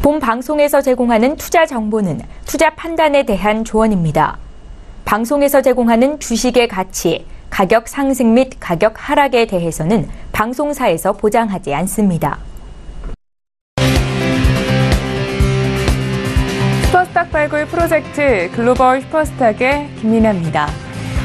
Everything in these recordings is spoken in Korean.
본 방송에서 제공하는 투자 정보는 투자 판단에 대한 조언입니다. 방송에서 제공하는 주식의 가치, 가격 상승 및 가격 하락에 대해서는 방송사에서 보장하지 않습니다. 슈퍼스탁 발굴 프로젝트 글로벌 슈퍼스탁의 김민아입니다.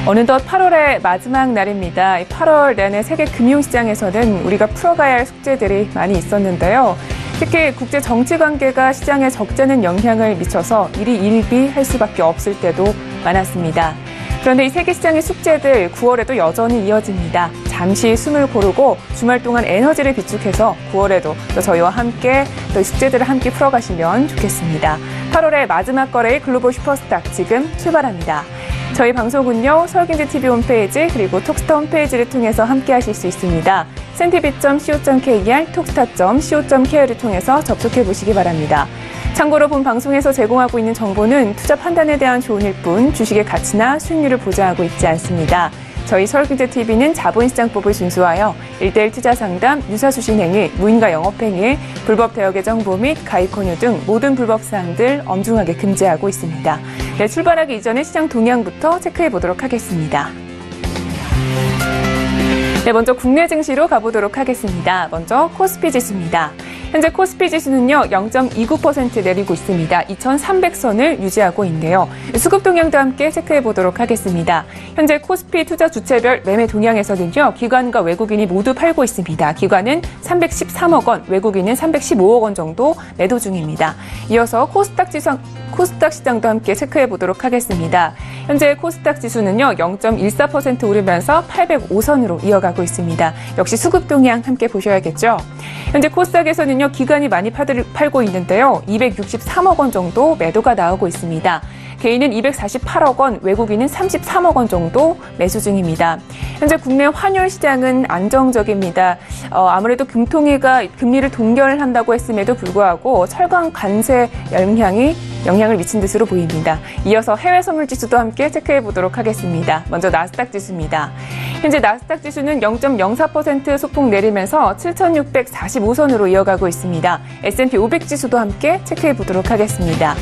어느덧 8월의 마지막 날입니다. 8월 내내 세계 금융시장에서는 우리가 풀어가야 할 숙제들이 많이 있었는데요. 특히 국제 정치 관계가 시장에 적잖은 영향을 미쳐서 일희일비할 수밖에 없을 때도 많았습니다. 그런데 이 세계 시장의 숙제들 9월에도 여전히 이어집니다. 잠시 숨을 고르고 주말 동안 에너지를 비축해서 9월에도 또 저희와 함께 또 숙제들을 함께 풀어가시면 좋겠습니다. 8월의 마지막 거래의 글로벌 슈퍼스탁 지금 출발합니다. 저희 방송은요, 서울경제TV 홈페이지 그리고 톡스타 홈페이지를 통해서 함께 하실 수 있습니다. cntv.co.kr, 톡스타.co.kr을 통해서 접속해 보시기 바랍니다. 참고로 본 방송에서 제공하고 있는 정보는 투자 판단에 대한 조언일 뿐 주식의 가치나 수익률을 보장하고 있지 않습니다. 저희 서울경제TV는 자본시장법을 준수하여 1:1 투자 상담, 유사수신 행위, 무인가 영업행위, 불법 대여 계정 정보 및 가입 권유 등 모든 불법 사항들 엄중하게 금지하고 있습니다. 네, 출발하기 이전에 시장 동향부터 체크해 보도록 하겠습니다. 네, 먼저 국내 증시로 가보도록 하겠습니다. 먼저 코스피 지수입니다. 현재 코스피 지수는요, 0.29% 내리고 있습니다. 2,300선을 유지하고 있는데요. 수급 동향도 함께 체크해 보도록 하겠습니다. 현재 코스피 투자 주체별 매매 동향에서는요, 기관과 외국인이 모두 팔고 있습니다. 기관은 313억 원, 외국인은 315억 원 정도 매도 중입니다. 이어서 코스닥 시장도 함께 체크해 보도록 하겠습니다. 현재 코스닥 지수는요, 0.14% 오르면서 805선으로 이어가고 있습니다. 역시 수급 동향 함께 보셔야겠죠. 현재 코스닥에서는요, 기관이 많이 팔고 있는데요. 263억 원 정도 매도가 나오고 있습니다. 개인은 248억 원, 외국인은 33억 원 정도 매수 중입니다. 현재 국내 환율 시장은 안정적입니다. 아무래도 금통위가 금리를 동결한다고 했음에도 불구하고 철강 관세 영향을 미친 듯으로 보입니다. 이어서 해외 선물 지수도 함께 체크해 보도록 하겠습니다. 먼저 나스닥 지수입니다. 현재 나스닥 지수는 0.04% 소폭 내리면서 7,645선으로 이어가고 있습니다. S&P 500 지수도 함께 체크해 보도록 하겠습니다.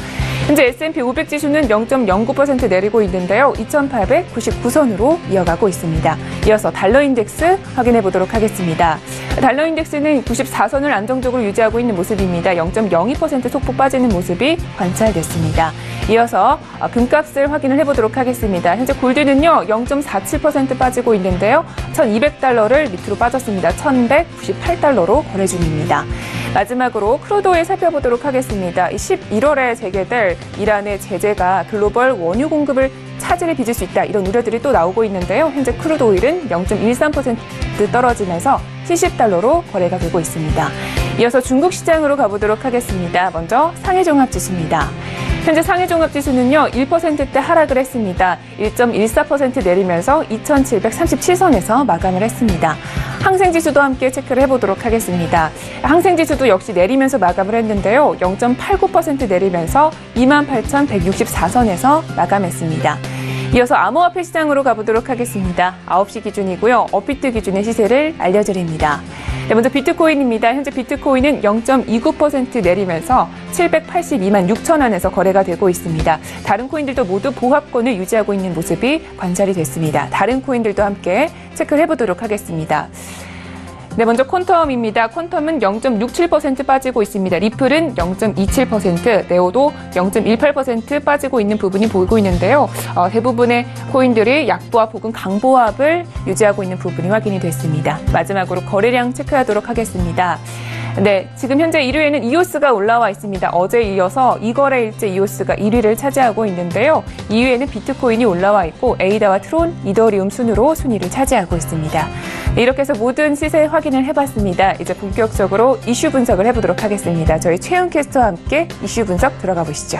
현재 S&P 500 지수는 0.09% 내리고 있는데요. 2,899선으로 이어가고 있습니다. 이어서 달러 인덱스 확인해 보도록 하겠습니다. 달러 인덱스는 94선을 안정적으로 유지하고 있는 모습입니다. 0.02% 소폭 빠지는 모습이 관찰됐습니다. 이어서 금값을 확인을 해보도록 하겠습니다. 현재 골드는요, 0.47% 빠지고 있는데요. 1,200달러를 밑으로 빠졌습니다. 1,198달러로 거래 중입니다. 마지막으로 크루드 오일 살펴보도록 하겠습니다. 11월에 재개될 이란의 제재가 글로벌 원유 공급을 차질을 빚을 수 있다, 이런 우려들이 또 나오고 있는데요. 현재 크루드 오일은 0.13% 떨어지면서 70달러로 거래가 되고 있습니다. 이어서 중국 시장으로 가보도록 하겠습니다. 먼저 상해종합지수입니다. 현재 상해종합지수는요, 1%대 하락을 했습니다. 1.14% 내리면서 2,737선에서 마감을 했습니다. 항생지수도 함께 체크를 해보도록 하겠습니다. 항생지수도 역시 내리면서 마감을 했는데요. 0.89% 내리면서 28,164선에서 마감했습니다. 이어서 암호화폐 시장으로 가보도록 하겠습니다. 9시 기준이고요. 업비트 기준의 시세를 알려드립니다. 네, 먼저 비트코인입니다. 현재 비트코인은 0.29% 내리면서 782만 6천 원에서 거래가 되고 있습니다. 다른 코인들도 모두 보합권을 유지하고 있는 모습이 관찰이 됐습니다. 다른 코인들도 함께 체크를 해보도록 하겠습니다. 네, 먼저 퀀텀입니다. 퀀텀은 0.67% 빠지고 있습니다. 리플은 0.27%, 네오도 0.18% 빠지고 있는 부분이 보이고 있는데요. 대부분의 코인들이 약보합 혹은 강보합을 유지하고 있는 부분이 확인이 됐습니다. 마지막으로 거래량 체크하도록 하겠습니다. 네, 지금 현재 1위에는 이오스가 올라와 있습니다. 어제 이어서 2거래일째 이오스가 1위를 차지하고 있는데요. 2위에는 비트코인이 올라와 있고 에이다와 트론, 이더리움 순으로 순위를 차지하고 있습니다. 네, 이렇게 해서 모든 시세 확인을 해봤습니다. 이제 본격적으로 이슈 분석을 해보도록 하겠습니다. 저희 최은 캐스터와 함께 이슈 분석 들어가 보시죠.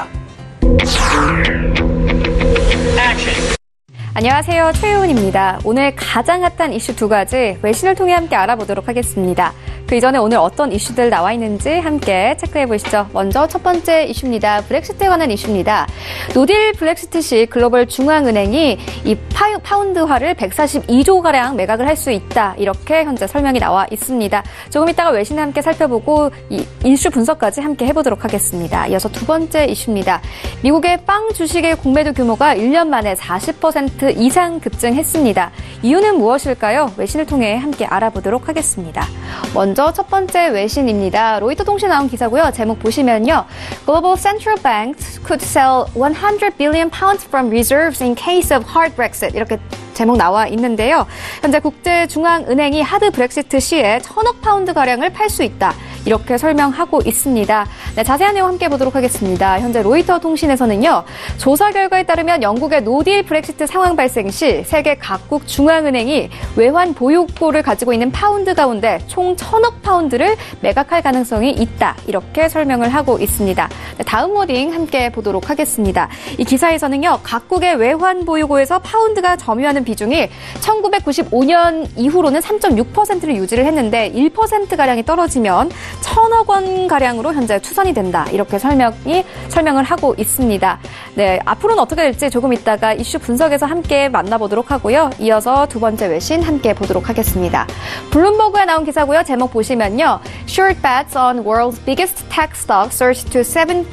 안녕하세요. 최혜원입니다. 오늘 가장 핫한 이슈 두 가지 외신을 통해 함께 알아보도록 하겠습니다. 그 이전에 오늘 어떤 이슈들 나와 있는지 함께 체크해 보시죠. 먼저 첫 번째 이슈입니다. 브렉시트에 관한 이슈입니다. 노딜 브렉시트 시 글로벌 중앙은행이 이 파운드화를 142조가량 매각을 할 수 있다. 이렇게 현재 설명이 나와 있습니다. 조금 이따가 외신에 함께 살펴보고 이 이슈 분석까지 함께 해보도록 하겠습니다. 이어서 두 번째 이슈입니다. 미국의 빵 주식의 공매도 규모가 1년 만에 40% 이상 급증했습니다. 이유는 무엇일까요? 외신을 통해 함께 알아보도록 하겠습니다. 먼저 첫 번째 외신입니다. 로이터 통신에 나온 기사고요. 제목 보시면요. Global central banks could sell 100 billion pounds from reserves in case of hard Brexit. 이렇게 제목 나와 있는데요. 현재 국제중앙은행이 하드 브렉시트 시에 1,000억 파운드 가량을 팔 수 있다. 이렇게 설명하고 있습니다. 네, 자세한 내용 함께 보도록 하겠습니다. 현재 로이터 통신에서는요. 조사 결과에 따르면 영국의 노딜 브렉시트 상황 발생 시 세계 각국 중앙은행이 외환 보유고를 가지고 있는 파운드 가운데 총 1,000억 파운드를 매각할 가능성이 있다. 이렇게 설명을 하고 있습니다. 네, 다음 워딩 함께 보도록 하겠습니다. 이 기사에서는요. 각국의 외환 보유고에서 파운드가 점유하는 비중이 1995년 이후로는 3.6%를 유지를 했는데 1%가량이 떨어지면 1,000억 원 가량으로 현재 추산이 된다. 이렇게 설명을 하고 있습니다. 네, 앞으로는 어떻게 될지 조금 이따가 이슈 분석에서 함께 만나보도록 하고요. 이어서 두 번째 외신 함께 보도록 하겠습니다. 블룸버그에 나온 기사고요. 제목 보시면요. Short bets on world's biggest tech stock surged to 37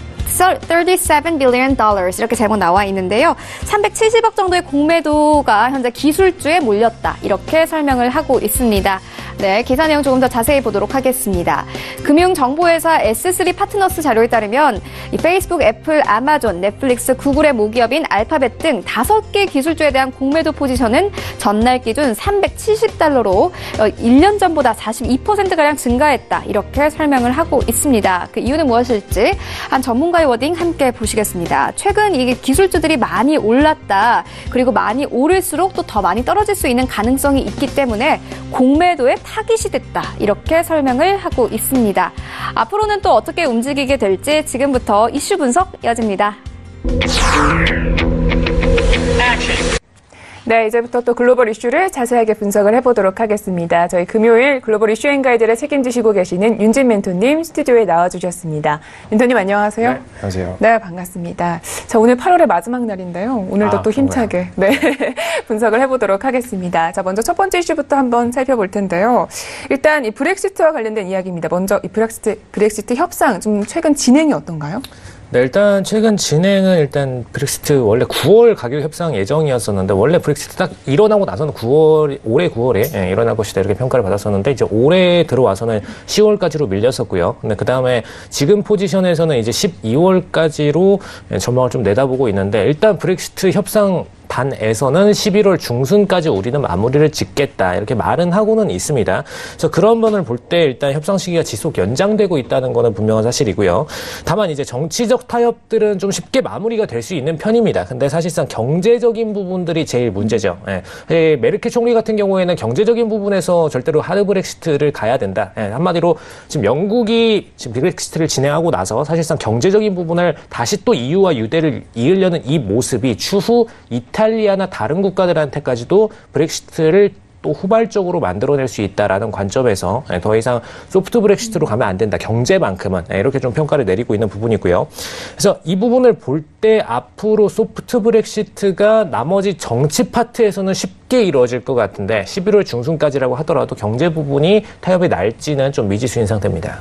billion dollars 이렇게 제목 나와 있는데요. 370억 정도의 공매도가 현재 기술주에 몰렸다. 이렇게 설명을 하고 있습니다. 네, 기사 내용 조금 더 자세히 보도록 하겠습니다. 금융정보회사 S3 파트너스 자료에 따르면 이 페이스북, 애플, 아마존, 넷플릭스, 구글의 모기업인 알파벳 등 5개 기술주에 대한 공매도 포지션은 전날 기준 $370로 1년 전보다 42%가량 증가했다. 이렇게 설명을 하고 있습니다. 그 이유는 무엇일지 한 전문가의 워딩 함께 보시겠습니다. 최근 이 기술주들이 많이 올랐다. 그리고 많이 오를수록 또 더 많이 떨어질 수 있는 가능성이 있기 때문에 공매도에 타깃이 됐다. 이렇게 설명을 하고 있습니다. 앞으로는 또 어떻게 움직이게 될지 지금부터 이슈 분석 이어집니다. 네, 이제부터 또 글로벌 이슈를 자세하게 분석을 해보도록 하겠습니다. 저희 금요일 글로벌 이슈 행가이드를 책임지시고 계시는 윤진 멘토님 스튜디오에 나와주셨습니다. 멘토님 안녕하세요. 네, 안녕하세요. 네, 반갑습니다. 자, 오늘 8월의 마지막 날인데요. 오늘도 또 힘차게 네, 분석을 해보도록 하겠습니다. 자, 먼저 첫 번째 이슈부터 한번 살펴볼 텐데요. 일단 이 브렉시트와 관련된 이야기입니다. 먼저 이 브렉시트 협상 좀 최근 진행이 어떤가요? 네, 일단 최근 진행은 일단 브렉시트 원래 9월 가격 협상 예정이었었는데 원래 브렉시트 딱 일어나고 나서는 올해 9월에 일어날 것이다 이렇게 평가를 받았었는데 이제 올해 들어와서는 10월까지로 밀렸었고요. 근데 그 다음에 지금 포지션에서는 이제 12월까지로 전망을 좀 내다보고 있는데 일단 브렉시트 협상 단에서는 11월 중순까지 우리는 마무리를 짓겠다 이렇게 말은 하고는 있습니다. 그래서 그런 면을 볼 때 일단 협상 시기가 지속 연장되고 있다는 것은 분명한 사실이고요. 다만 이제 정치적 타협들은 좀 쉽게 마무리가 될 수 있는 편입니다. 근데 사실상 경제적인 부분들이 제일 문제죠. 메르켈 총리 같은 경우에는 경제적인 부분에서 절대로 하드 브렉시트를 가야 된다. 한마디로 지금 영국이 지금 브렉시트를 진행하고 나서 사실상 경제적인 부분을 다시 또 EU와 유대를 이으려는 이 모습이 추후 이탈리아나 다른 국가들한테까지도 브렉시트를 또 후발적으로 만들어낼 수 있다라는 관점에서 더 이상 소프트 브렉시트로 가면 안 된다. 경제만큼은 이렇게 좀 평가를 내리고 있는 부분이고요. 그래서 이 부분을 볼 때 앞으로 소프트 브렉시트가 나머지 정치 파트에서는 쉽게 이루어질 것 같은데 11월 중순까지라고 하더라도 경제 부분이 타협이 날지는 좀 미지수인 상태입니다.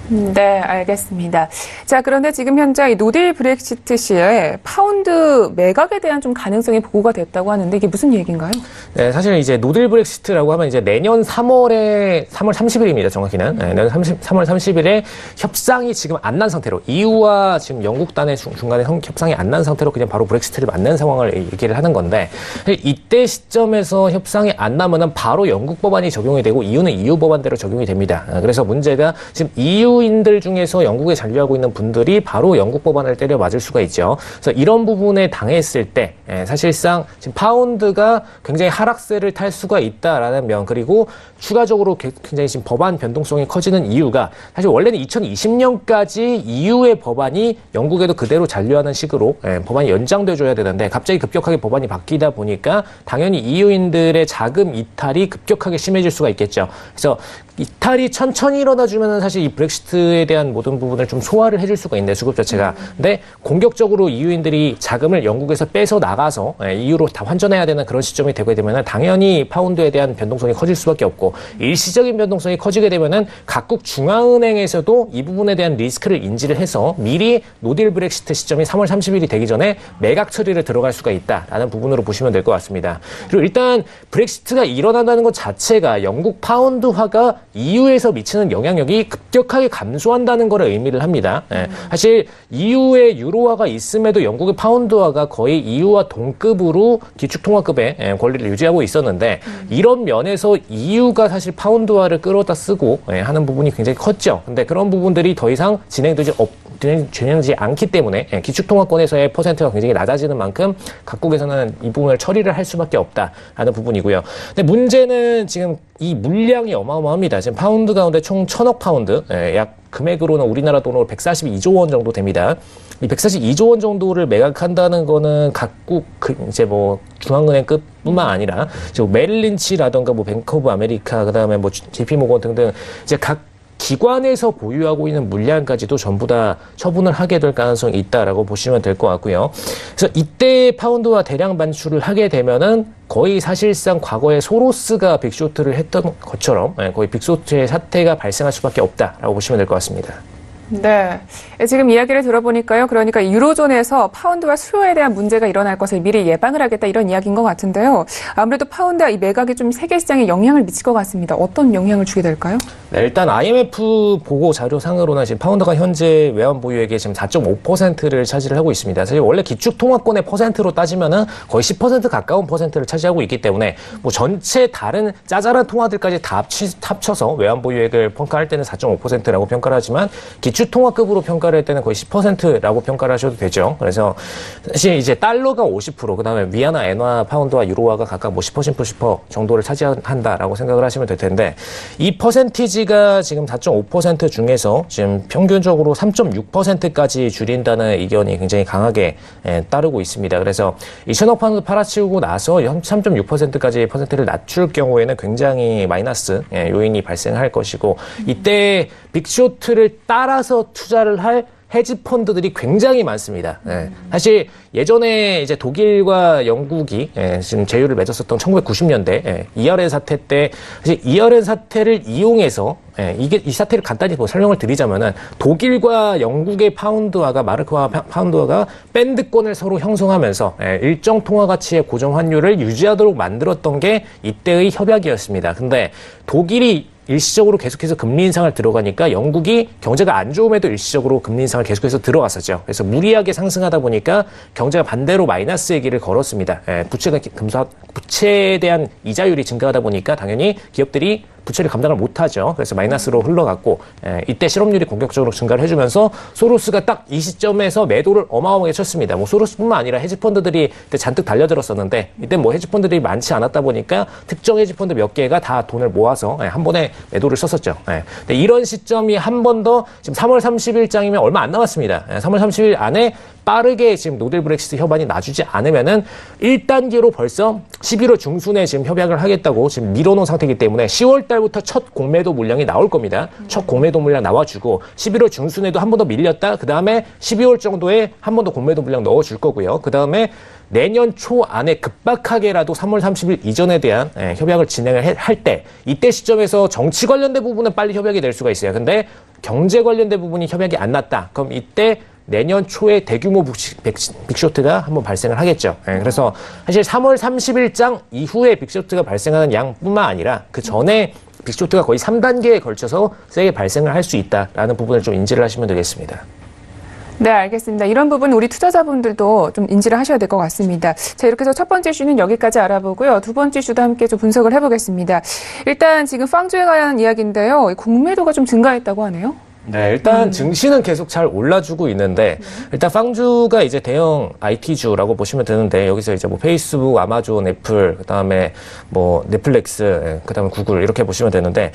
네, 알겠습니다. 자, 그런데 지금 현재 이 노딜 브렉시트 시에 파운드 매각에 대한 좀 가능성이 보고가 됐다고 하는데 이게 무슨 얘기인가요? 네, 사실 이제 노딜 브렉시트라고 하면 이제 내년 3월 30일입니다. 정확히는. 내년 3월 30일에 협상이 지금 안 난 상태로 EU와 지금 영국 단의 중간에 협상이 안 난 상태로 그냥 바로 브렉시트를 맞는 상황을 얘기를 하는 건데 이때 시점에서 협상이 안 나면은 바로 영국 법안이 적용이 되고 EU는 EU 법안대로 적용이 됩니다. 그래서 문제가 지금 EU EU인들 중에서 영국에 잔류하고 있는 분들이 바로 영국 법안을 때려 맞을 수가 있죠. 그래서 이런 부분에 당했을 때 사실상 지금 파운드가 굉장히 하락세를 탈 수가 있다라는 면, 그리고 추가적으로 굉장히 지금 법안 변동성이 커지는 이유가 사실 원래는 2020년까지 EU의 법안이 영국에도 그대로 잔류하는 식으로 법안이 연장돼줘야 되는데 갑자기 급격하게 법안이 바뀌다 보니까 당연히 EU인들의 자금 이탈이 급격하게 심해질 수가 있겠죠. 그래서 이탈이 천천히 일어나주면 사실 이 브렉시트에 대한 모든 부분을 좀 소화를 해줄 수가 있는데, 수급 자체가. 근데 공격적으로 EU인들이 자금을 영국에서 빼서 나가서 EU로 다 환전해야 되는 그런 시점이 되게 되면 당연히 파운드에 대한 변동성이 커질 수밖에 없고, 일시적인 변동성이 커지게 되면은 각국 중앙은행에서도 이 부분에 대한 리스크를 인지를 해서 미리 노딜 브렉시트 시점이 3월 30일이 되기 전에 매각 처리를 들어갈 수가 있다라는 부분으로 보시면 될 것 같습니다. 그리고 일단 브렉시트가 일어난다는 것 자체가 영국 파운드화가 EU에서 미치는 영향력이 급격하게 감소한다는 것을 의미를 합니다. 사실 EU의 유로화가 있음에도 영국의 파운드화가 거의 EU와 동급으로 기축통화급의 권리를 유지하고 있었는데, 이런 면에서 EU가 사실 파운드화를 끌어다 쓰고 하는 부분이 굉장히 컸죠. 근데 그런 부분들이 더 이상 진행되지 않기 때문에 기축통화권에서의 퍼센트가 굉장히 낮아지는 만큼 각국에서는 이 부분을 처리를 할 수밖에 없다라는 부분이고요. 근데 문제는 지금 이 물량이 어마어마합니다. 지금 파운드 가운데 총 1,000억 파운드, 약 금액으로는 우리나라 돈으로 142조 원 정도 됩니다. 이 142조 원 정도를 매각한다는 거는 각국 이제 뭐 중앙은행급뿐만 아니라 메릴 린치라던가 뭐 뱅크 오브 아메리카, 그다음에 뭐 JP 모건 등등 이제 각 기관에서 보유하고 있는 물량까지도 전부 다 처분을 하게 될 가능성이 있다라고 보시면 될 것 같고요. 그래서 이때 파운드와 대량 반출을 하게 되면은 거의 사실상 과거에 소로스가 빅쇼트를 했던 것처럼 거의 빅쇼트의 사태가 발생할 수밖에 없다라고 보시면 될 것 같습니다. 네. 지금 이야기를 들어보니까요. 그러니까 유로존에서 파운드와 수요에 대한 문제가 일어날 것을 미리 예방을 하겠다, 이런 이야기인 것 같은데요. 아무래도 파운드와 이 매각이 좀 세계 시장에 영향을 미칠 것 같습니다. 어떤 영향을 주게 될까요? 네, 일단 IMF 보고 자료상으로는 지금 파운드가 현재 외환 보유액의 지금 4.5%를 차지를 하고 있습니다. 사실 원래 기축통화권의 퍼센트로 따지면은 거의 10% 가까운 퍼센트를 차지하고 있기 때문에 뭐 전체 다른 짜잘한 통화들까지 다 합쳐서 외환 보유액을 평가할 때는 4.5%라고 평가를 하지만 기축통화급으로 평가를 할 때는 거의 10%라고 평가를 하셔도 되죠. 그래서 사실 이제 달러가 50%, 그다음에 위안화, 엔화, 파운드와 유로화가 각각 뭐 10% 정도를 차지한다라고 생각을 하시면 될 텐데, 이 퍼센티지가 지금 4.5% 중에서 지금 평균적으로 3.6%까지 줄인다는 의견이 굉장히 강하게 따르고 있습니다. 그래서 2천억 파운드 팔아치우고 나서 3.6%까지 퍼센트를 낮출 경우에는 굉장히 마이너스 요인이 발생할 것이고, 이때 빅쇼트를 따라서 투자를 할 헤지 펀드들이 굉장히 많습니다. 사실 예전에 이제 독일과 영국이 지금 제휴를 맺었었던 1990년대 ERN 사태 때, 사실 ERN 사태를 이용해서 이 사태를 간단히 설명을 드리자면은, 독일과 영국의 파운드화가, 마르크와 파운드화가 밴드권을 서로 형성하면서 일정 통화 가치의 고정 환율을 유지하도록 만들었던 게 이때의 협약이었습니다. 근데 독일이 일시적으로 계속해서 금리 인상을 들어가니까 영국이 경제가 안 좋음에도 일시적으로 금리 인상을 계속해서 들어갔었죠. 그래서 무리하게 상승하다 보니까 경제가 반대로 마이너스의 길을 걸었습니다. 부채에 대한 이자율이 증가하다 보니까 당연히 기업들이 부채를 감당을 못하죠. 그래서 마이너스로 흘러갔고, 이때 실업률이 공격적으로 증가를 해주면서 소로스가 딱 이 시점에서 매도를 어마어마하게 쳤습니다. 뭐 소로스뿐만 아니라 헤지펀드들이 그때 잔뜩 달려들었었는데, 이때 뭐 헤지펀드들이 많지 않았다 보니까 특정 헤지펀드 몇 개가 다 돈을 모아서 한 번에 매도를 썼었죠. 근데 이런 시점이 한 번 더 지금 3월 30일장이면 얼마 안 남았습니다. 3월 30일 안에 빠르게 지금 노딜 브렉시트 협안이 나주지 않으면은 1단계로 벌써 11월 중순에 지금 협약을 하겠다고 지금 밀어놓은 상태이기 때문에 10월 달부터 첫 공매도 물량이 나올 겁니다. 첫 공매도 물량 나와주고 11월 중순에도 한 번 더 밀렸다. 그 다음에 12월 정도에 한 번 더 공매도 물량 넣어줄 거고요. 그 다음에 내년 초 안에 급박하게라도 3월 30일 이전에 대한 협약을 진행을 할 때, 이때 시점에서 정치 관련된 부분은 빨리 협약이 될 수가 있어요. 근데 경제 관련된 부분이 협약이 안 났다. 그럼 이때 내년 초에 대규모 빅쇼트가 한번 발생을 하겠죠. 그래서 사실 3월 30일장 이후에 빅쇼트가 발생하는 양뿐만 아니라 그 전에 빅쇼트가 거의 3단계에 걸쳐서 세게 발생을 할 수 있다라는 부분을 좀 인지를 하시면 되겠습니다. 네, 알겠습니다. 이런 부분 우리 투자자분들도 좀 인지를 하셔야 될 것 같습니다. 자, 이렇게 해서 첫 번째 이슈는 여기까지 알아보고요. 두 번째 이슈도 함께 좀 분석을 해보겠습니다. 일단 지금 빵주에 관한 이야기인데요. 공매도가 좀 증가했다고 하네요. 네, 일단 증시는 계속 잘 올라주고 있는데 일단 빵주가 이제 대형 IT주라고 보시면 되는데 여기서 이제 뭐 페이스북, 아마존, 애플, 그다음에 뭐 넷플릭스, 그다음에 구글 이렇게 보시면 되는데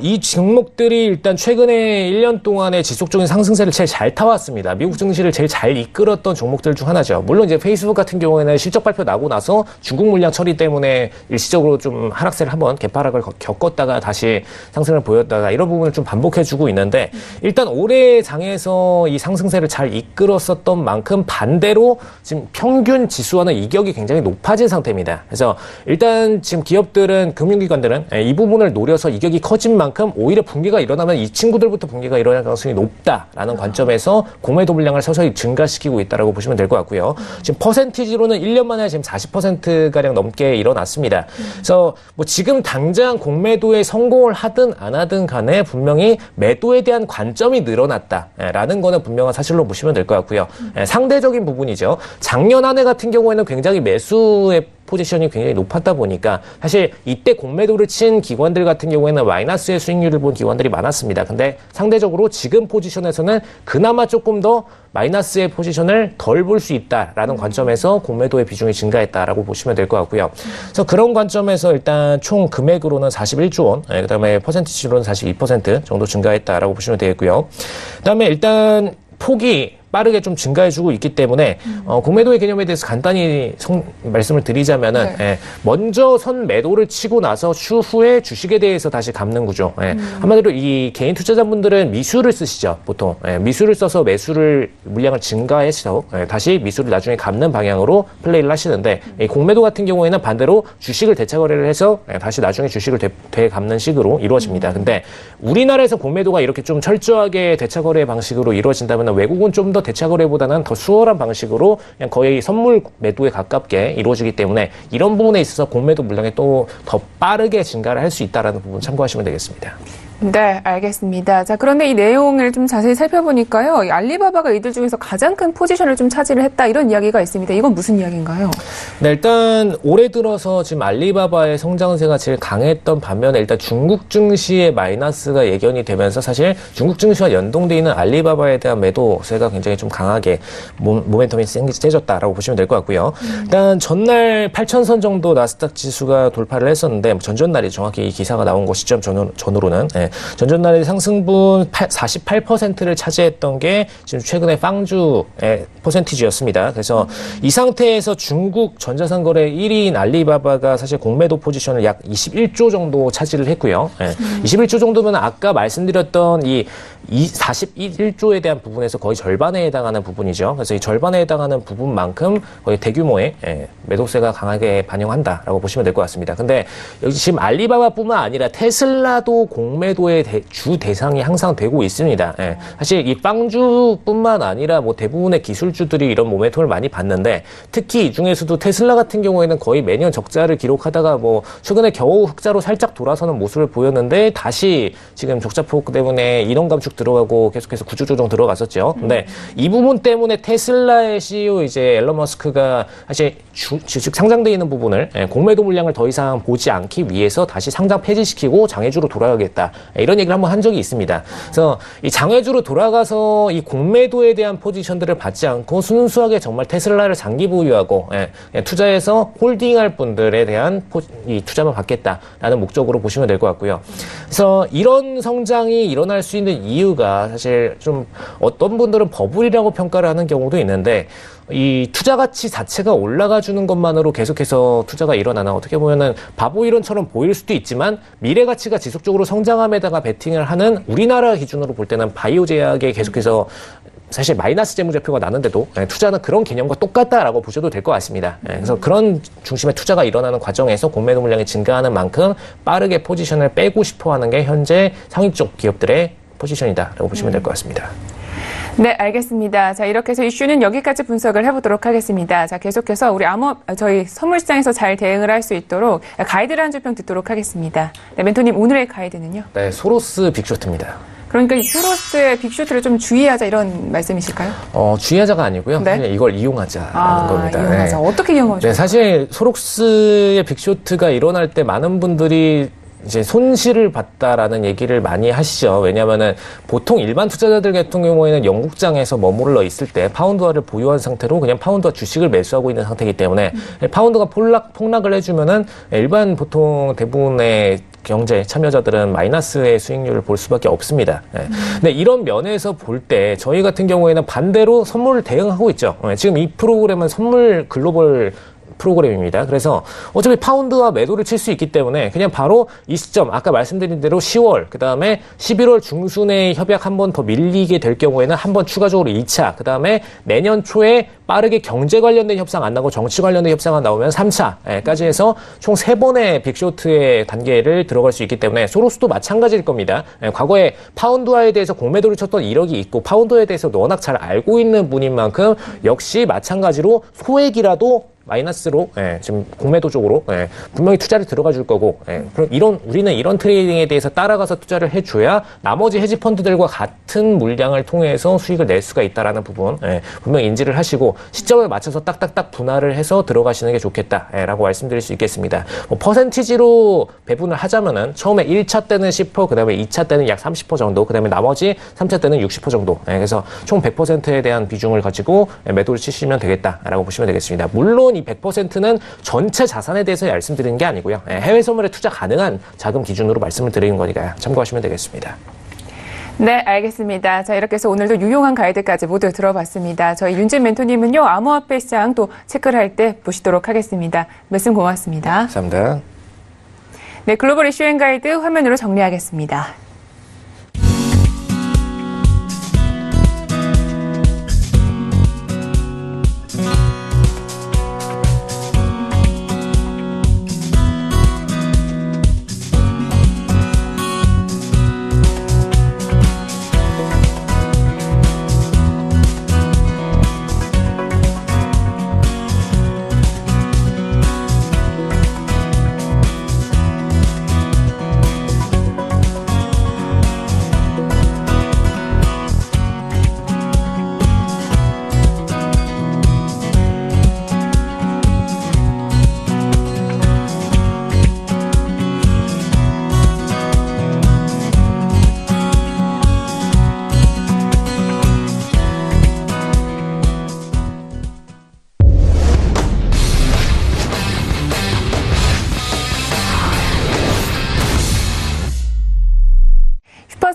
이 종목들이 일단 최근에 1년 동안의 지속적인 상승세를 제일 잘 타왔습니다. 미국 증시를 제일 잘 이끌었던 종목들 중 하나죠. 물론 이제 페이스북 같은 경우에는 실적 발표 나고 나서 중국 물량 처리 때문에 일시적으로 좀 하락세를 한번 개파락을 겪었다가 다시 상승을 보였다가 이런 부분을 좀 반복해주고 있는데 일단 올해 장에서 이 상승세를 잘 이끌었었던 만큼 반대로 지금 평균 지수와는 이격이 굉장히 높아진 상태입니다. 그래서 일단 지금 기업들은 금융기관들은 이 부분을 노려서 이격이 커진 만큼 오히려 붕괴가 일어나면 이 친구들부터 붕괴가 일어날 가능성이 높다라는 관점에서 공매도 물량을 서서히 증가시키고 있다라고 보시면 될 것 같고요. 지금 퍼센티지로는 1년 만에 지금 40%가량 넘게 일어났습니다. 그래서 뭐 지금 당장 공매도에 성공을 하든 안 하든 간에 분명히 매도에 대한 관점이 늘어났다라는 거는 분명한 사실로 보시면 될 것 같고요. 상대적인 부분이죠. 작년 한 해 같은 경우에는 굉장히 매수의 포지션이 굉장히 높았다 보니까 사실 이때 공매도를 친 기관들 같은 경우에는 마이너스의 수익률을 본 기관들이 많았습니다. 근데 상대적으로 지금 포지션에서는 그나마 조금 더 마이너스의 포지션을 덜 볼 수 있다라는 관점에서 공매도의 비중이 증가했다라고 보시면 될 것 같고요. 그래서 그런 관점에서 일단 총 금액으로는 41조 원, 그다음에 퍼센티지로는 42% 정도 증가했다라고 보시면 되겠고요. 그다음에 일단 폭이 빠르게 좀 증가해주고 있기 때문에 공매도의 개념에 대해서 간단히 말씀을 드리자면은 먼저 선 매도를 치고 나서 추후에 주식에 대해서 다시 갚는 구조. 한마디로 이 개인 투자자분들은 미수를 쓰시죠, 보통. 미수를 써서 매수를 물량을 증가해서 다시 미수를 나중에 갚는 방향으로 플레이를 하시는데 이 공매도 같은 경우에는 반대로 주식을 대차 거래를 해서 다시 나중에 주식을 되갚는 식으로 이루어집니다. 근데 우리나라에서 공매도가 이렇게 좀 철저하게 대차 거래 방식으로 이루어진다면 외국은 좀 더 대차 거래보다는 더 수월한 방식으로 그냥 거의 선물 매도에 가깝게 이루어지기 때문에 이런 부분에 있어서 공매도 물량이 또 더 빠르게 증가를 할 수 있다는 부분 참고하시면 되겠습니다. 네, 알겠습니다. 자, 그런데 이 내용을 좀 자세히 살펴보니까요. 이 알리바바가 이들 중에서 가장 큰 포지션을 좀 차지를 했다 이런 이야기가 있습니다. 이건 무슨 이야기인가요? 네, 일단 올해 들어서 지금 알리바바의 성장세가 제일 강했던 반면에 일단 중국 증시의 마이너스가 예견이 되면서 사실 중국 증시와 연동되어 있는 알리바바에 대한 매도세가 굉장히 좀 강하게 모멘텀이 세졌다라고 보시면 될 것 같고요. 일단 전날 8,000선 정도 나스닥 지수가 돌파를 했었는데 전전날이 정확히 이 기사가 나온 거 시점 전후로는 전전날의 상승분 48%를 차지했던 게 지금 최근에 빵주의 퍼센티지였습니다. 그래서 이 상태에서 중국 전자상거래 1위인 알리바바가 사실 공매도 포지션을 약 21조 정도 차지를 했고요. 21조 정도면 아까 말씀드렸던 이 41조에 대한 부분에서 거의 절반에 해당하는 부분이죠. 그래서 이 절반에 해당하는 부분만큼 거의 대규모의 매도세가 강하게 반영한다라고 보시면 될 것 같습니다. 근데 여기 지금 알리바바뿐만 아니라 테슬라도 공매도의 주 대상이 항상 되고 있습니다. 사실 이 빵주뿐만 아니라 뭐 대부분의 기술주들이 이런 모멘텀을 많이 봤는데 특히 이 중에서도 테슬라 같은 경우에는 거의 매년 적자를 기록하다가 뭐 최근에 겨우 흑자로 살짝 돌아서는 모습을 보였는데 다시 지금 적자폭 때문에 인원 감축 들어가고 계속해서 구조 조정 들어갔었죠. 근데 이 부분 때문에 테슬라의 CEO 이제 앨런 머스크가 사실 주식 상장돼 있는 부분을 공매도 물량을 더 이상 보지 않기 위해서 다시 상장 폐지시키고 장외주로 돌아가겠다 이런 얘기를 한번 한 적이 있습니다. 그래서 이 장외주로 돌아가서 이 공매도에 대한 포지션들을 받지 않고 순수하게 정말 테슬라를 장기 보유하고 투자해서 홀딩할 분들에 대한 이 투자만 받겠다라는 목적으로 보시면 될 것 같고요. 그래서 이런 성장이 일어날 수 있는 이유가 사실 좀 어떤 분들은 버블이라고 평가를 하는 경우도 있는데 이 투자 가치 자체가 올라가주는 것만으로 계속해서 투자가 일어나나 어떻게 보면은 바보 이론처럼 보일 수도 있지만 미래 가치가 지속적으로 성장함에다가 베팅을 하는 우리나라 기준으로 볼 때는 바이오 제약에 계속해서 사실 마이너스 재무제표가 나는데도 투자는 그런 개념과 똑같다라고 보셔도 될 것 같습니다. 그래서 그런 중심의 투자가 일어나는 과정에서 공매도 물량이 증가하는 만큼 빠르게 포지션을 빼고 싶어하는 게 현재 상위 쪽 기업들의 포지션이다라고 보시면 될 것 같습니다. 네, 알겠습니다. 자, 이렇게 해서 이슈는 여기까지 분석을 해보도록 하겠습니다. 자, 계속해서 우리 저희 선물시장에서 잘 대응을 할 수 있도록 가이드를 한 줄평 듣도록 하겠습니다. 네, 멘토님 오늘의 가이드는요? 네, 소로스 빅쇼트입니다. 그러니까 이 소로스의 빅쇼트를 좀 주의하자 이런 말씀이실까요? 주의하자가 아니고요. 네? 그냥 이걸 이용하자라는 겁니다. 이용하자. 어떻게 이용하죠? 네, 사실 소록스의 빅쇼트가 일어날 때 많은 분들이 이제 손실을 봤다라는 얘기를 많이 하시죠. 왜냐하면은 보통 일반 투자자들 같은 경우에는 영국장에서 머물러 있을 때 파운드화를 보유한 상태로 그냥 파운드화 주식을 매수하고 있는 상태이기 때문에 파운드가 폭락을 해주면은 일반 보통 대부분의 경제 참여자들은 마이너스의 수익률을 볼 수밖에 없습니다. 근데 이런 면에서 볼 때 저희 같은 경우에는 반대로 선물을 대응하고 있죠. 지금 이 프로그램은 선물 글로벌 프로그램입니다. 그래서 어차피 파운드와 매도를 칠 수 있기 때문에 그냥 바로 이 시점 아까 말씀드린 대로 10월 그다음에 11월 중순에 협약 한 번 더 밀리게 될 경우에는 한 번 추가적으로 2차 그다음에 내년 초에 빠르게 경제 관련된 협상 안 나고 정치 관련된 협상만 나오면 3차까지 해서 총 3번의 빅쇼트의 단계를 들어갈 수 있기 때문에 소로스도 마찬가지일 겁니다. 과거에 파운드화에 대해서 공매도를 쳤던 이력이 있고 파운드화에 대해서 워낙 잘 알고 있는 분인 만큼 역시 마찬가지로 소액이라도 마이너스로 지금 공매도 쪽으로 분명히 투자를 들어가 줄 거고 그럼 우리는 이런 트레이딩에 대해서 따라가서 투자를 해줘야 나머지 헤지 펀드들과 같은 물량을 통해서 수익을 낼 수가 있다라는 부분 분명히 인지를 하시고 시점을 맞춰서 딱딱딱 분할을 해서 들어가시는 게 좋겠다라고 말씀드릴 수 있겠습니다. 뭐 퍼센티지로 배분을 하자면은 처음에 1차 때는 10%, 그다음에 2차 때는 약 30% 정도, 그다음에 나머지 3차 때는 60% 정도. 그래서 총 100%에 대한 비중을 가지고 매도를 치시면 되겠다라고 보시면 되겠습니다. 물론 이 100%는 전체 자산에 대해서 말씀드리는 게 아니고요. 해외 선물에 투자 가능한 자금 기준으로 말씀을 드리는 거니까 참고하시면 되겠습니다. 네, 알겠습니다. 자, 이렇게 해서 오늘도 유용한 가이드까지 모두 들어봤습니다. 저희 윤진 멘토님은요, 암호화폐 시장 또 체크를 할 때 보시도록 하겠습니다. 말씀 고맙습니다. 감사합니다. 네, 글로벌 이슈 앤 가이드 화면으로 정리하겠습니다.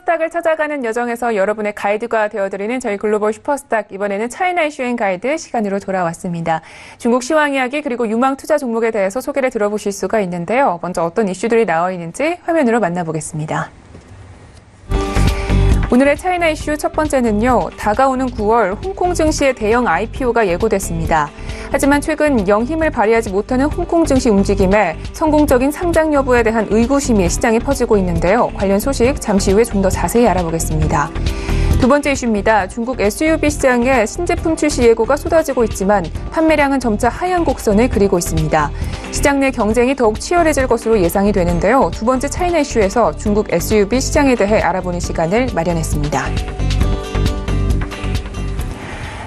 슈퍼스탁을 찾아가는 여정에서 여러분의 가이드가 되어드리는 저희 글로벌 슈퍼스탁, 이번에는 차이나 이슈 앤 가이드 시간으로 돌아왔습니다. 중국 시황 이야기 그리고 유망 투자 종목에 대해서 소개를 들어보실 수가 있는데요. 먼저 어떤 이슈들이 나와 있는지 화면으로 만나보겠습니다. 오늘의 차이나 이슈 첫 번째는요, 다가오는 9월 홍콩 증시의 대형 IPO가 예고됐습니다. 하지만 최근 영 힘을 발휘하지 못하는 홍콩 증시 움직임에 성공적인 상장 여부에 대한 의구심이 시장에 퍼지고 있는데요. 관련 소식 잠시 후에 좀 더 자세히 알아보겠습니다. 두 번째 이슈입니다. 중국 SUV 시장에 신제품 출시 예고가 쏟아지고 있지만 판매량은 점차 하향 곡선을 그리고 있습니다. 시장 내 경쟁이 더욱 치열해질 것으로 예상이 되는데요. 두 번째 차이나 이슈에서 중국 SUV 시장에 대해 알아보는 시간을 마련했습니다.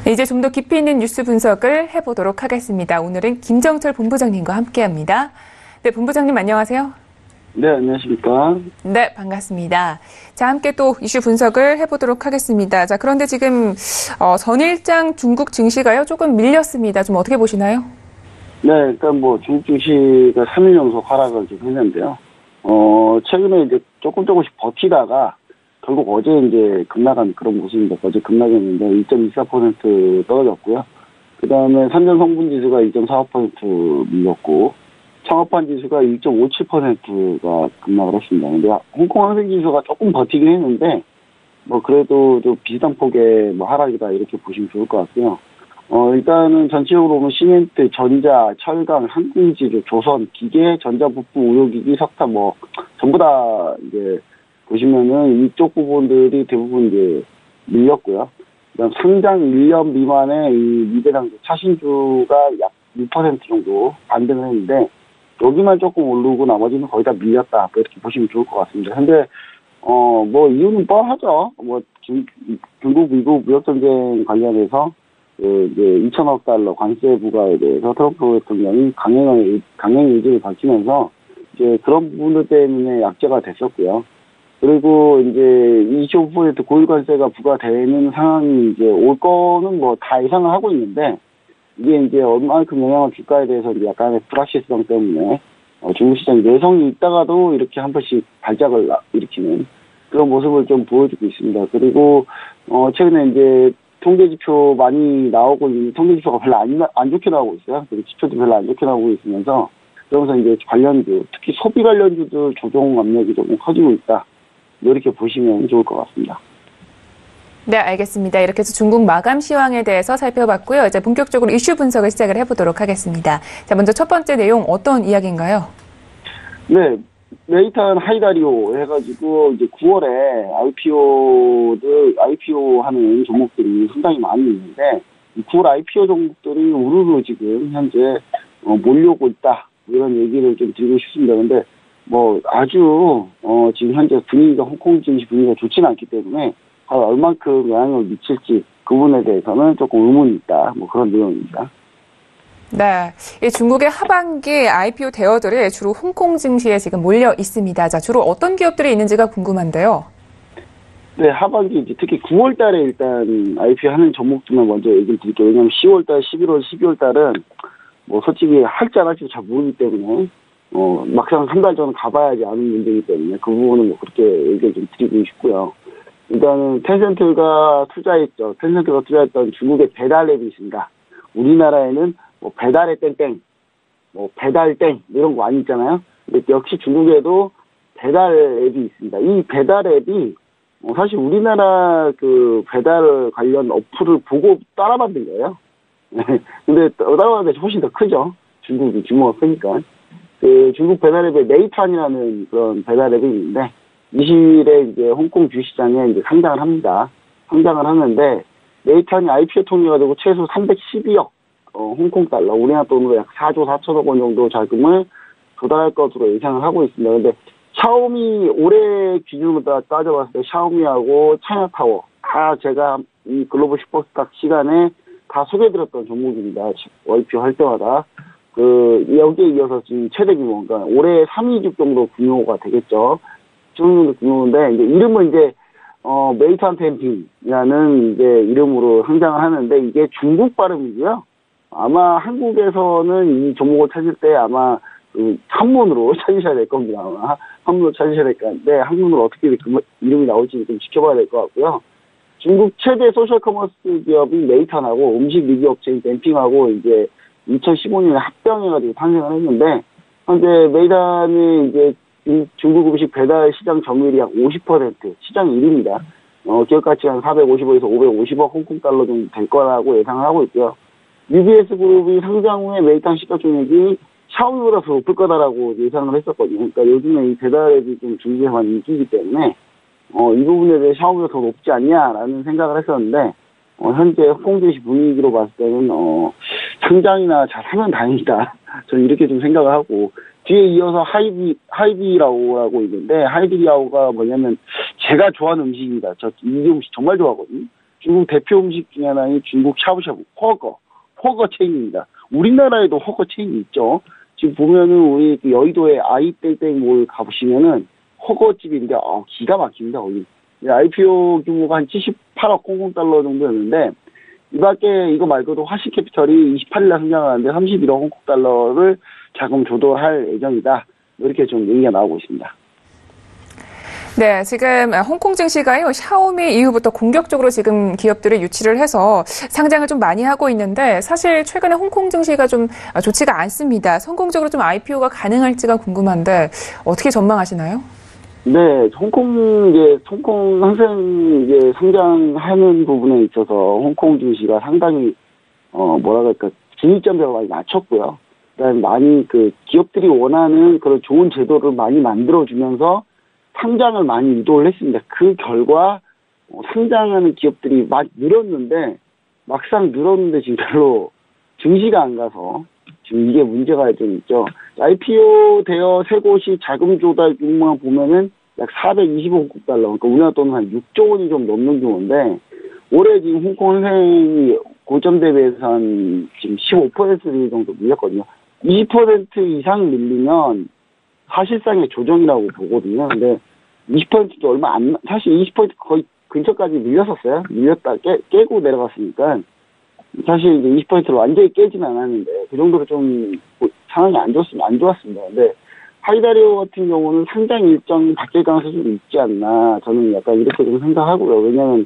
이제 좀 더 깊이 있는 뉴스 분석을 해보도록 하겠습니다. 오늘은 김정철 본부장님과 함께합니다. 네, 본부장님 안녕하세요. 네, 안녕하십니까. 네, 반갑습니다. 자, 함께 또 이슈 분석을 해보도록 하겠습니다. 자, 그런데 지금 전일장 중국 증시가요, 조금 밀렸습니다. 좀 어떻게 보시나요? 네, 일단 뭐 중국 증시가 3일 연속 하락을 지금 했는데요. 최근에 이제 조금씩 버티다가 결국 어제 이제 급락한 그런 모습인데, 어제 급락했는데 2.24% 떨어졌고요. 그 다음에 산전 성분 지수가 2.45% 밀렸고, 창업한 지수가 1.57%가 급락을 했습니다. 근데 홍콩 항생 지수가 조금 버티긴 했는데, 뭐 그래도 좀 비슷한 폭의 뭐 하락이다 이렇게 보시면 좋을 것 같고요. 일단은 전체적으로 보면 시멘트, 전자, 철강, 항공지주, 조선, 기계, 전자부품, 의료기기, 석탄 뭐 전부 다 이제 보시면은 이쪽 부분들이 대부분 이제 밀렸고요. 그다음 상장 1년 미만의 이 미대장주 차신주가 약 6% 정도 반등을 했는데, 여기만 조금 오르고 나머지는 거의 다 밀렸다, 이렇게 보시면 좋을 것 같습니다. 근데 뭐 이유는 뻔하죠. 뭐 중국 미국 무역 전쟁 관련해서 이제 2천억 달러 관세 부과에 대해서 트럼프 대통령이 강행 의지를 밝히면서 이제 그런 부분들 때문에 약재가 됐었고요. 그리고 이제 25% 고유관세가 부과되는 상황이 이제 올 거는 뭐 다 예상을 하고 있는데, 이게 이제 얼마만큼 영향을 줄까에 대해서 이제 약간의 불확실성 때문에 중국 시장이 내성이 있다가도 이렇게 한 번씩 발작을 일으키는 그런 모습을 좀 보여주고 있습니다. 그리고 최근에 이제 통계지표 많이 나오고 있는 통계지표가 별로 안 좋게 나오고 있어요. 그리고 지표도 별로 안 좋게 나오고 있으면서 그러면서 이제 관련주, 특히 소비 관련주들 조정 압력이 조금 커지고 있다. 이렇게 보시면 좋을 것 같습니다. 네, 알겠습니다. 이렇게 해서 중국 마감 시황에 대해서 살펴봤고요. 이제 본격적으로 이슈 분석을 시작을 해보도록 하겠습니다. 자, 먼저 첫 번째 내용 어떤 이야기인가요? 네, 메이탄 하이다리오 해가지고 이제 9월에 IPO 하는 종목들이 상당히 많이 있는데, 9월 IPO 종목들이 우르르 지금 현재 몰려오고 있다. 이런 얘기를 좀 드리고 싶습니다. 근데 뭐 아주 지금 현재 분위기가 홍콩 증시 분위기가 좋지는 않기 때문에 얼만큼 영향을 미칠지 그 부분에 대해서는 조금 의문이 있다. 뭐 그런 내용입니다. 네, 이 중국의 하반기 IPO 대여들이 주로 홍콩 증시에 지금 몰려 있습니다. 자, 주로 어떤 기업들이 있는지가 궁금한데요. 네, 하반기 이제 특히 9월 달에 일단 IPO 하는 종목들만 먼저 얘기를 드릴게요. 왜냐하면 10월 달, 11월, 12월 달은 뭐 솔직히 할지 안 할지도 잘 모르기 때문에 막상 한 달 전 가봐야지 아는 문제이기 때문에 그 부분은 뭐 그렇게 얘기를 좀 드리고 싶고요. 일단은 텐센트가 투자했던 중국의 배달 앱이 있습니다. 우리나라에는 뭐 배달의 땡땡, 뭐 배달땡 이런 거 많이 있잖아요. 근데 역시 중국에도 배달 앱이 있습니다. 이 배달 앱이 사실 우리나라 그 배달 관련 어플을 보고 따라 만든 거예요. 근데 따라하는데 훨씬 더 크죠. 중국이 규모가 크니까. 그 중국 배달 앱에 메이탄이라는 그런 배달 앱이 있는데 20일에 이제 홍콩 주시장에 이제 상장을 합니다. 상장을 하는데 메이탄이 IPO 통해가지고 최소 312억 홍콩 달러, 우리나라 돈으로 약 4조 4천억 원 정도 자금을 조달할 것으로 예상을 하고 있습니다. 근데 샤오미 올해 기준으로 따져봤을 때 샤오미하고 차이나타워 다 제가 이 글로벌 슈퍼스탁 시간에 다 소개해드렸던 종목입니다. IPO 할 때마다. 여기에 이어서 지금 최대 규모, 그러니까 올해 3위주 정도 규모가 되겠죠. 정도 규모인데, 이제 이름은 이제, 메이탄 템핑이라는 이제 이름으로 상장을 하는데, 이게 중국 발음이고요. 아마 한국에서는 이 종목을 찾을 때 아마 한문으로 찾으셔야 될 겁니다. 아마 한문으로 찾으셔야 될 건데, 한문으로 어떻게 그 이름이 나올지 좀 지켜봐야 될 것 같고요. 중국 최대 소셜 커머스 기업이 메이탄하고 음식 리뷰 업체인 댐핑하고 이제 2015년에 합병해가지고 탄생을 했는데, 현재 메이탄이 이제 중국 음식 배달 시장 점유율이 약 50%, 시장 1위입니다. 기업 가치 한 450억에서 550억 홍콩 달러 정도 될 거라고 예상을 하고 있고요. UBS 그룹이 상장 후에 메이탄 시가총액이 샤오미보다 더 높을 거다라고 예상을 했었거든요. 그러니까 요즘에 이 배달 앱이 좀 중국에만 인기이기 때문에, 이 부분에 대해 샤오미가 더 높지 않냐라는 생각을 했었는데, 현재 홍콩 증시 분위기로 봤을 때는, 상장이나 잘 하면 다행이다. 저는 이렇게 좀 생각을 하고, 뒤에 이어서 하이디라오라고 있는데, 하이디라오가 뭐냐면, 제가 좋아하는 음식입니다. 저 이 음식 정말 좋아하거든요. 중국 대표 음식 중에 하나인 중국 샤브샤브, 허거 체인입니다. 우리나라에도 허거 체인이 있죠. 지금 보면은 우리 여의도에 아이땡땡몰 가보시면은 허거집인데, 기가 막힙니다, 거기. IPO 규모가 한 78억 홍콩 달러 정도였는데, 이 밖에 이거 말고도 화시캐피털이 28일날 상장하는데 31억 홍콩 달러를 자금 조달할 예정이다. 이렇게 좀 얘기가 나오고 있습니다. 네, 지금 홍콩 증시가요, 샤오미 이후부터 공격적으로 지금 기업들을 유치를 해서 상장을 좀 많이 하고 있는데, 사실 최근에 홍콩 증시가 좀 좋지가 않습니다. 성공적으로 좀 IPO가 가능할지가 궁금한데, 어떻게 전망하시나요? 네, 홍콩 항상 상장하는 부분에 있어서 홍콩 증시가 상당히, 진입장벽을 많이 낮췄고요. 그다음에 많이 기업들이 원하는 그런 좋은 제도를 많이 만들어주면서 상장을 많이 유도를 했습니다. 그 결과, 상장하는 기업들이 많이 늘었는데, 막상 늘었는데 지금 별로 증시가 안 가서, 지금 이게 문제가 좀 있죠. IPO 대여 세 곳이 자금 조달 규모만 보면은 약 425억 달러, 그러니까 우리나라 돈은 한 6조 원이 좀 넘는 규모인데, 올해 지금 홍콩 현행이 고점 대비해서 한 지금 15% 정도 밀렸거든요. 20% 이상 밀리면 사실상의 조정이라고 보거든요. 근데 20%도 얼마 사실 20% 거의 근처까지 밀렸었어요. 밀렸다 깨고 내려갔으니까 사실 이제 20%를 완전히 깨지는 않았는데 그 정도로 좀 상황이 안 좋았습니다. 근데 하이다리오 같은 경우는 상장 일정이 바뀔 가능성이 좀 있지 않나 저는 약간 이렇게 좀 생각하고요. 왜냐하면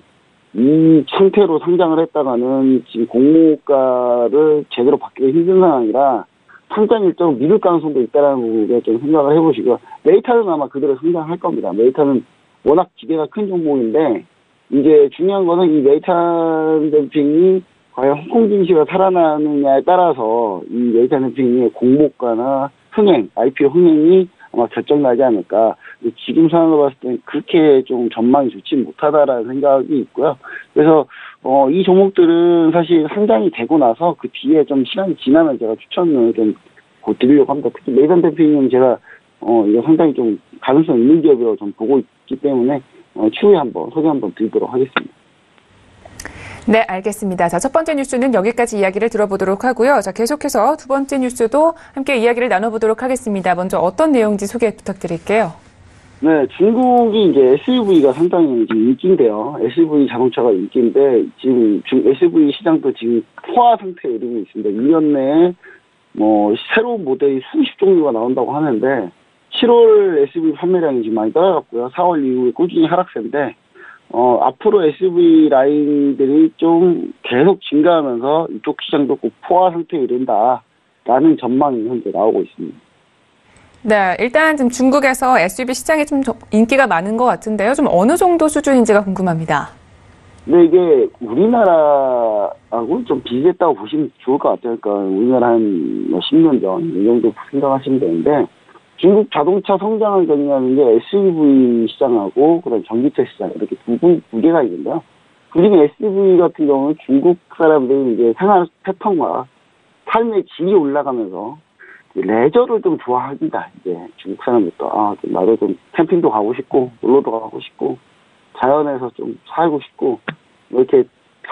이 상태로 상장을 했다가는 지금 공모가를 제대로 받기가 힘든 상황이라 상장 일정을 미룰 가능성도 있다는 부분에 좀 생각을 해보시고요. 메이타는 아마 그대로 상장할 겁니다. 메이타는 워낙 기대가 큰 종목인데 이제 중요한 것은 이 메이탄 댐핑이 과연 홍콩 증시가 살아나느냐에 따라서 이 메이탄 댐핑의 공모가나 흥행, IPO 흥행이 아마 결정나지 않을까. 지금 상황을 봤을 때는 그렇게 좀 전망이 좋지 못하다라는 생각이 있고요. 그래서 이 종목들은 사실 상장이 되고 나서 그 뒤에 좀 시간이 지나면 제가 추천을 좀 드리려고 합니다. 특히 메이탄 댐핑은 제가 이거 상당히 좀 가능성 있는 기업이라고 좀 보고 있기 때문에 추후에 한번 소개 한번 드리도록 하겠습니다. 네, 알겠습니다. 자, 첫 번째 뉴스는 여기까지 이야기를 들어보도록 하고요. 자, 계속해서 두 번째 뉴스도 함께 이야기를 나눠보도록 하겠습니다. 먼저 어떤 내용인지 소개 부탁드릴게요. 네, 중국이 이제 SUV가 상당히 지금 인기인데요. SUV 자동차가 인기인데 지금 SUV 시장도 지금 포화 상태에 이르고 있습니다. 2년 내에 새로운 모델이 수십 종류가 나온다고 하는데 7월 SUV 판매량이 지금 많이 떨어졌고요. 4월 이후에 꾸준히 하락세인데 앞으로 SUV 라인들이 좀 계속 증가하면서 이쪽 시장도 꼭 포화 상태에 이른다라는 전망이 현재 나오고 있습니다. 네, 일단 지금 중국에서 SUV 시장이 좀 인기가 많은 것 같은데요. 좀 어느 정도 수준인지가 궁금합니다. 네, 이게 우리나라하고 좀 비슷했다고 보시면 좋을 것 같아요. 그러니까 우리나라 한 10년 전 이 정도 생각하시면 되는데 중국 자동차 성장을 견인하는 게 SUV 시장하고 그다음 전기차 시장 이렇게 두 개가 있는데요. 그중에 SUV 같은 경우는 중국 사람들이 이제 생활 패턴과 삶의 질이 올라가면서 레저를 좀 좋아합니다. 이제 중국 사람들도 나도 좀 캠핑도 가고 싶고 놀러도 가고 싶고 자연에서 좀 살고 싶고 이렇게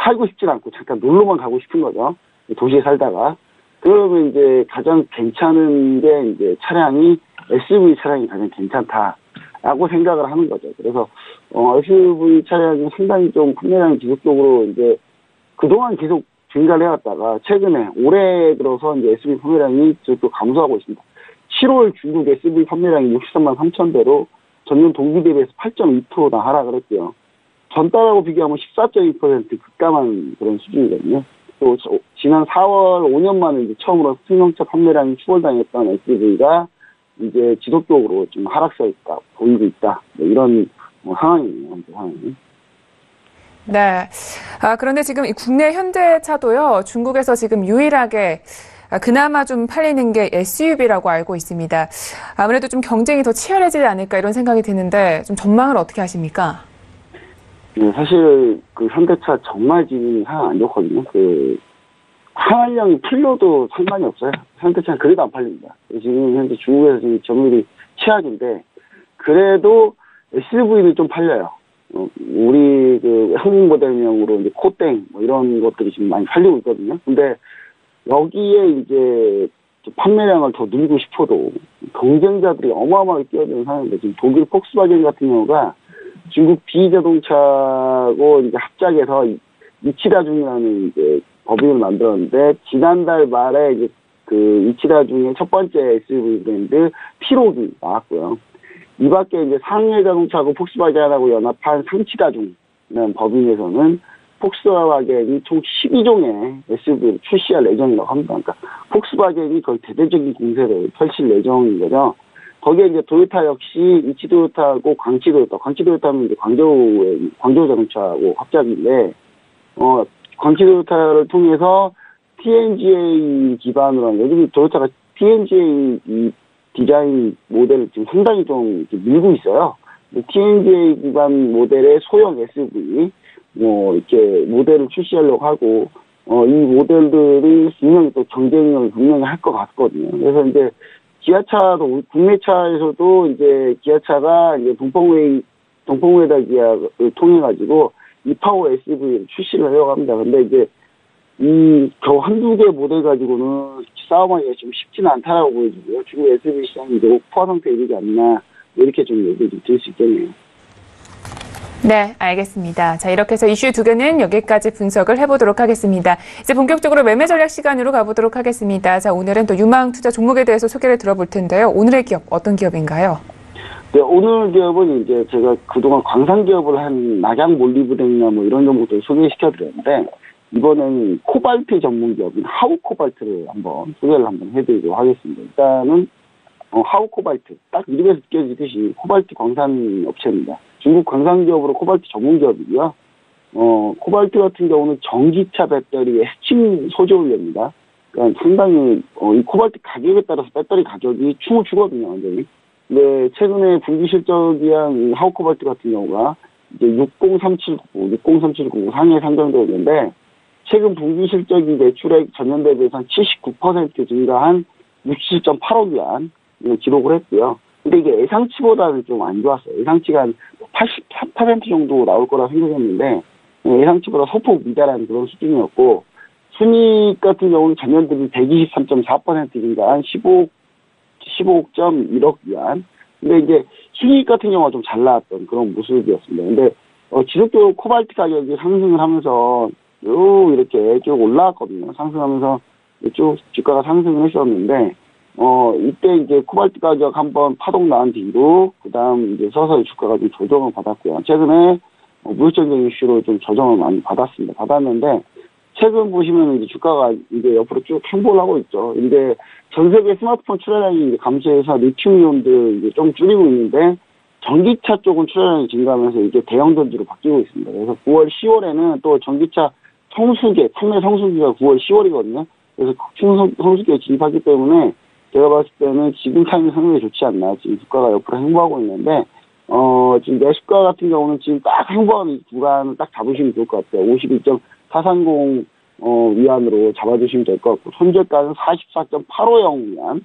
살고 싶진 않고 잠깐 놀러만 가고 싶은 거죠. 도시에 살다가. 그러면 이제 가장 괜찮은 게 이제 차량이 SUV 차량이 가장 괜찮다라고 생각을 하는 거죠. 그래서 SUV 차량이 상당히 좀 판매량이 지속적으로 이제 그동안 계속 증가를 해왔다가 최근에 올해 들어서 이제 SUV 판매량이 또 감소하고 있습니다. 7월 중국 SUV 판매량이 63만 3천 대로 전년 동기 대비해서 8.2%나 하락을 했고요. 전달하고 비교하면 14.2% 급감한 그런 수준이거든요. 또 지난 4월 5년 만에 이제 처음으로 승용차 판매량이 추월당했던 SUV가 이제 지속적으로 좀 하락세가 있다, 보이고 있다. 이런 상황이에요, 현재 상황이. 네. 그런데 지금 이 국내 현대차도요, 중국에서 지금 유일하게 그나마 좀 팔리는 게 SUV라고 알고 있습니다. 아무래도 좀 경쟁이 더 치열해지지 않을까 이런 생각이 드는데 좀 전망을 어떻게 하십니까? 네, 사실 그 현대차 정말 지금 상황 안 좋거든요. 판매량이 풀려도 상관이 없어요. 현대차는 그래도 안 팔립니다. 지금 현재 중국에서 지금 점유율이 최악인데 그래도 SUV는 좀 팔려요. 우리 한국 모델명으로 이제 코땡 이런 것들이 지금 많이 팔리고 있거든요. 근데 여기에 이제 판매량을 더 늘리고 싶어도 경쟁자들이 어마어마하게 뛰어드는 상황인데 지금 독일 폭스바겐 같은 경우가 중국 비자동차하고 이제 합작해서 이치다중이라는 이제 법인을 만들었는데 지난달 말에 이제 이치다중의 첫 번째 SUV 브랜드 티록이 나왔고요. 이 밖에 이제 상해 자동차하고 폭스바겐하고 연합한 상치다중이라는 법인에서는 폭스바겐이 총 12종의 SUV를 출시할 예정이라고 합니다. 그러니까 폭스바겐이 거의 대대적인 공세를 펼칠 예정인 거죠. 거기에 이제 도요타 역시 이치도요타하고 광치도요타는 이제 광저우 자동차하고 합작인데, 광치도요타를 통해서 TNGA 기반으로 한, 요즘 도요타가 TNGA 이 디자인 모델을 지금 상당히 좀 밀고 있어요. TNGA 기반 모델의 소형 SUV, 이렇게 모델을 출시하려고 하고, 이 모델들이 분명히 또 경쟁을 분명히 할 것 같거든요. 그래서 이제 기아차도, 국내차에서도 이제 기아차가 이제 동풍웨이더 기아를 통해가지고 이파워 SUV를 출시를 하려고 합니다. 근데 이제 겨우 한두 개 모델 가지고는 싸움하기가 좀 쉽지는 않다라고 보여지고요. 중국 SB 시장이 이제 폭파 상태에 이르지 않나, 이렇게 좀 얘기를 드릴 수 있겠네요. 네, 알겠습니다. 자, 이렇게 해서 이슈 2개는 여기까지 분석을 해보도록 하겠습니다. 이제 본격적으로 매매 전략 시간으로 가보도록 하겠습니다. 자, 오늘은 또 유망 투자 종목에 대해서 소개를 들어볼 텐데요. 오늘의 기업 어떤 기업인가요? 네, 오늘 기업은 이제 제가 그동안 광산 기업을 한 낙양 몰리브덴이나 뭐 이런 종목들 소개시켜드렸는데, 이번엔 코발트 전문 기업인 하우코발트를 소개를 해드리도록 하겠습니다. 일단은, 하우코발트. 딱 이름에서 느껴지듯이 코발트 광산 업체입니다. 중국 광산 기업으로 코발트 전문 기업이고요. 코발트 같은 경우는 전기차 배터리의 핵심 소재원료입니다. 그러니까 상당히, 이 코발트 가격에 따라서 배터리 가격이 춤을 추거든요, 완전히. 근데 최근에 분기 실적이한 하우코발트 같은 경우가 이제 60379 상해 상장되어 있는데, 최근 분기 실적이 매출액 전년 대비해서 한 79% 증가한 67.8억 위안 기록을 했고요. 근데 이게 예상치보다는 좀 안 좋았어요. 예상치가 한 84% 정도 나올 거라 생각했는데, 예상치보다 소폭 미달한 그런 수준이었고, 순이익 같은 경우는 전년 대비 123.4% 증가한 15.1억 위안. 근데 이제 순이익 같은 경우가 좀 잘 나왔던 그런 모습이었습니다. 근데 지속적으로 코발트 가격이 상승을 하면서 쭉 이렇게 쭉 올라왔거든요. 상승하면서 쭉 주가가 상승을 했었는데, 이때 이제 코발트 가격 한번 파동 나온 뒤로, 그 다음 이제 서서히 주가가 좀 조정을 받았고요. 최근에 무역전쟁 이슈로 좀 조정을 많이 받았는데, 최근 보시면 이제 주가가 이제 옆으로 쭉 행보를 하고 있죠. 근데 전 세계 스마트폰 출하량이 이제 감소해서 리튬이온들 이제 좀 줄이고 있는데, 전기차 쪽은 출하량이 증가하면서 이게 대형 전지로 바뀌고 있습니다. 그래서 9월, 10월에는 또 전기차 판매 성수기가 9월, 10월이거든요. 그래서 성수기에 진입하기 때문에 제가 봤을 때는 지금 타이밍이 상당히 좋지 않나. 지금 주가가 옆으로 행보하고 있는데, 지금 매수가 같은 경우는 지금 딱 행보하는 구간을 딱 잡으시면 좋을 것 같아요. 52.430 위안으로 잡아주시면 될 것 같고, 손절가는 44.850 위안.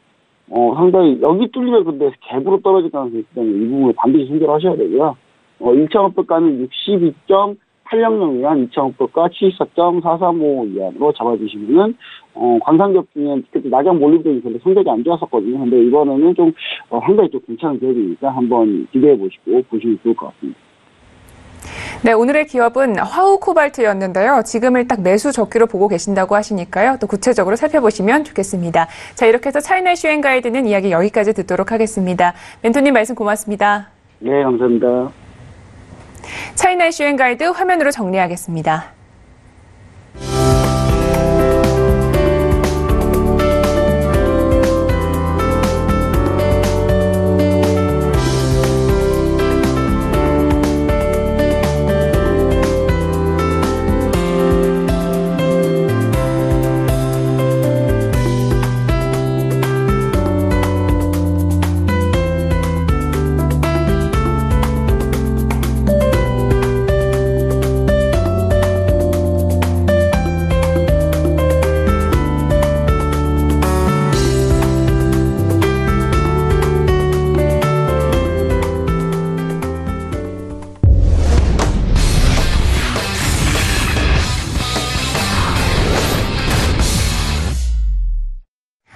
상당히 여기 뚫리면 근데 갭으로 떨어질 가능성이 있기 때문에 이 부분을 반드시 손절하셔야 되고요. 1,500가는 62.800 위안, 2,500가 74.435 위안으로 잡아주시면은, 광산기업 중에 특히 낙양 몰리브덴이 근데 성적이 안 좋았었거든요. 근데 이번에는 좀, 상당히 좀 괜찮은 기업이니까 한번 기대해 보시고 보시면 좋을 것 같습니다. 네, 오늘의 기업은 화우코발트였는데요. 지금을 딱 매수 적기로 보고 계신다고 하시니까요. 또 구체적으로 살펴보시면 좋겠습니다. 자, 이렇게 해서 차이나 이슈 앤 가이드는 이야기 여기까지 듣도록 하겠습니다. 멘토님 말씀 고맙습니다. 네, 감사합니다. 차이나 이슈 앤 가이드 화면으로 정리하겠습니다.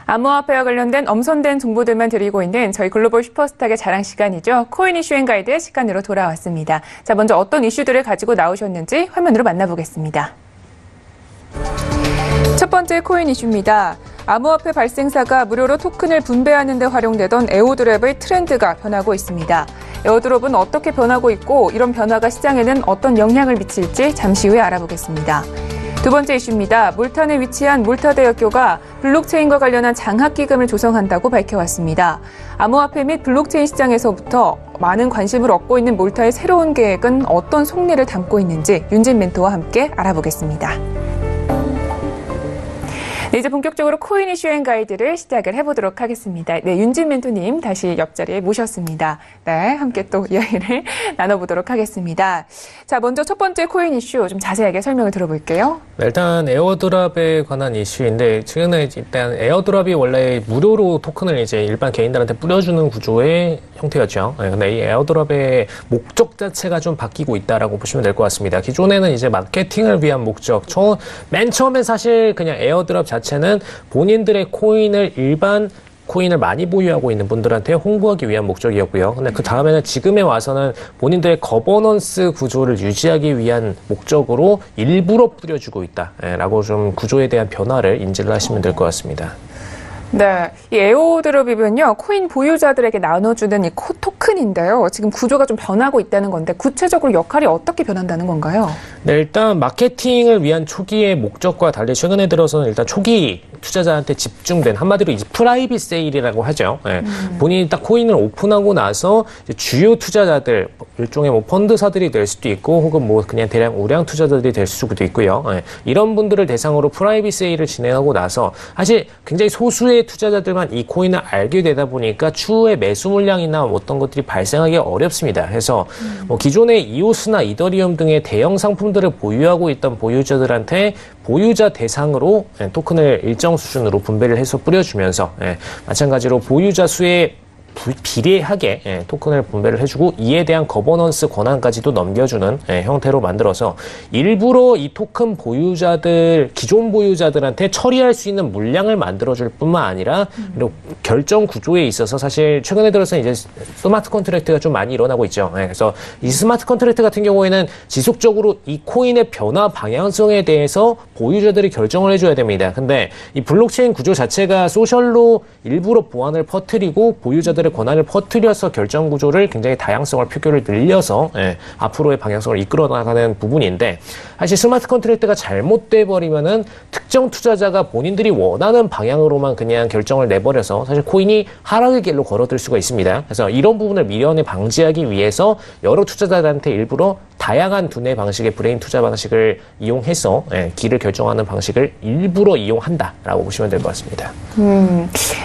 암호화폐와 관련된 엄선된 정보들만 드리고 있는 저희 글로벌 슈퍼스탁의 자랑 시간이죠. 코인 이슈 앤 가이드 시간으로 돌아왔습니다. 자, 먼저 어떤 이슈들을 가지고 나오셨는지 화면으로 만나보겠습니다. 첫 번째 코인 이슈입니다. 암호화폐 발생사가 무료로 토큰을 분배하는 데 활용되던 에어드롭의 트렌드가 변하고 있습니다. 에어드롭은 어떻게 변하고 있고 이런 변화가 시장에는 어떤 영향을 미칠지 잠시 후에 알아보겠습니다. 두 번째 이슈입니다. 몰탄에 위치한 몰타대학교가 블록체인과 관련한 장학기금을 조성한다고 밝혀왔습니다. 암호화폐 및 블록체인 시장에서부터 많은 관심을 얻고 있는 몰타의 새로운 계획은 어떤 속내를 담고 있는지 윤진 멘토와 함께 알아보겠습니다. 네, 이제 본격적으로 코인 이슈 앤 가이드를 시작을 해보도록 하겠습니다. 네, 윤진 멘토님 다시 옆자리에 모셨습니다. 네, 함께 또 이야기를 나눠보도록 하겠습니다. 자, 먼저 첫 번째 코인 이슈 좀 자세하게 설명을 들어볼게요. 네, 일단 에어드랍에 관한 이슈인데 최근에 일단 에어드랍이 원래 무료로 토큰을 이제 일반 개인들한테 뿌려주는 구조의 형태였죠. 네, 근데 이 에어드랍의 목적 자체가 좀 바뀌고 있다라고 보시면 될 것 같습니다. 기존에는 이제 마케팅을 위한 목적, 맨 처음에 사실 그냥 에어드랍 자체는 본인들의 코인을 일반 코인을 많이 보유하고 있는 분들한테 홍보하기 위한 목적이었고요. 근데 그 다음에는 지금에 와서는 본인들의 거버넌스 구조를 유지하기 위한 목적으로 일부러 뿌려주고 있다라고 좀 구조에 대한 변화를 인지를 하시면 될 것 같습니다. 네, 이 에어드롭이면요, 코인 보유자들에게 나눠주는 이 토큰인데요. 지금 구조가 좀 변하고 있다는 건데 구체적으로 역할이 어떻게 변한다는 건가요? 네, 일단 마케팅을 위한 초기의 목적과 달리 최근에 들어서는 일단 초기 투자자한테 집중된 한마디로 이제 프라이빗 세일이라고 하죠. 네, 본인이 딱 코인을 오픈하고 나서 이제 주요 투자자들, 일종의 뭐 펀드사들이 될 수도 있고 혹은 뭐 그냥 대량 우량 투자자들이 될 수도 있고요. 네, 이런 분들을 대상으로 프라이빗 세일을 진행하고 나서 사실 굉장히 소수의 투자자들만 이 코인을 알게 되다 보니까 추후에 매수 물량이나 어떤 것들이 발생하기 어렵습니다. 그래서 뭐 기존의 이오스나 이더리움 등의 대형 상품들을 보유하고 있던 보유자들한테 보유자 대상으로 토큰을 일정 수준으로 분배를 해서 뿌려주면서 마찬가지로 보유자 수의 비례하게 토큰을 분배를 해주고 이에 대한 거버넌스 권한까지도 넘겨주는 형태로 만들어서 일부러 이 토큰 보유자들, 기존 보유자들한테 처리할 수 있는 물량을 만들어줄 뿐만 아니라 그리고 결정 구조에 있어서 사실 최근에 들어서 이제 스마트 컨트랙트가 좀 많이 일어나고 있죠. 그래서 이 스마트 컨트랙트 같은 경우에는 지속적으로 이 코인의 변화 방향성에 대해서 보유자들이 결정을 해줘야 됩니다. 근데 이 블록체인 구조 자체가 소셜로 일부러 보안을 퍼뜨리고 보유자들 권한을 퍼뜨려서 결정 구조를 굉장히 다양성을 표결을 늘려서 앞으로의 방향성을 이끌어 나가는 부분인데 사실 스마트 컨트랙트가 잘못돼 버리면은 특정 투자자가 본인들이 원하는 방향으로만 그냥 결정을 내버려서 사실 코인이 하락의 길로 걸어들 수가 있습니다. 그래서 이런 부분을 미연에 방지하기 위해서 여러 투자자들한테 일부러 다양한 두뇌 방식의 브레인 투자 방식을 이용해서 길을 결정하는 방식을 일부러 이용한다라고 보시면 될 것 같습니다.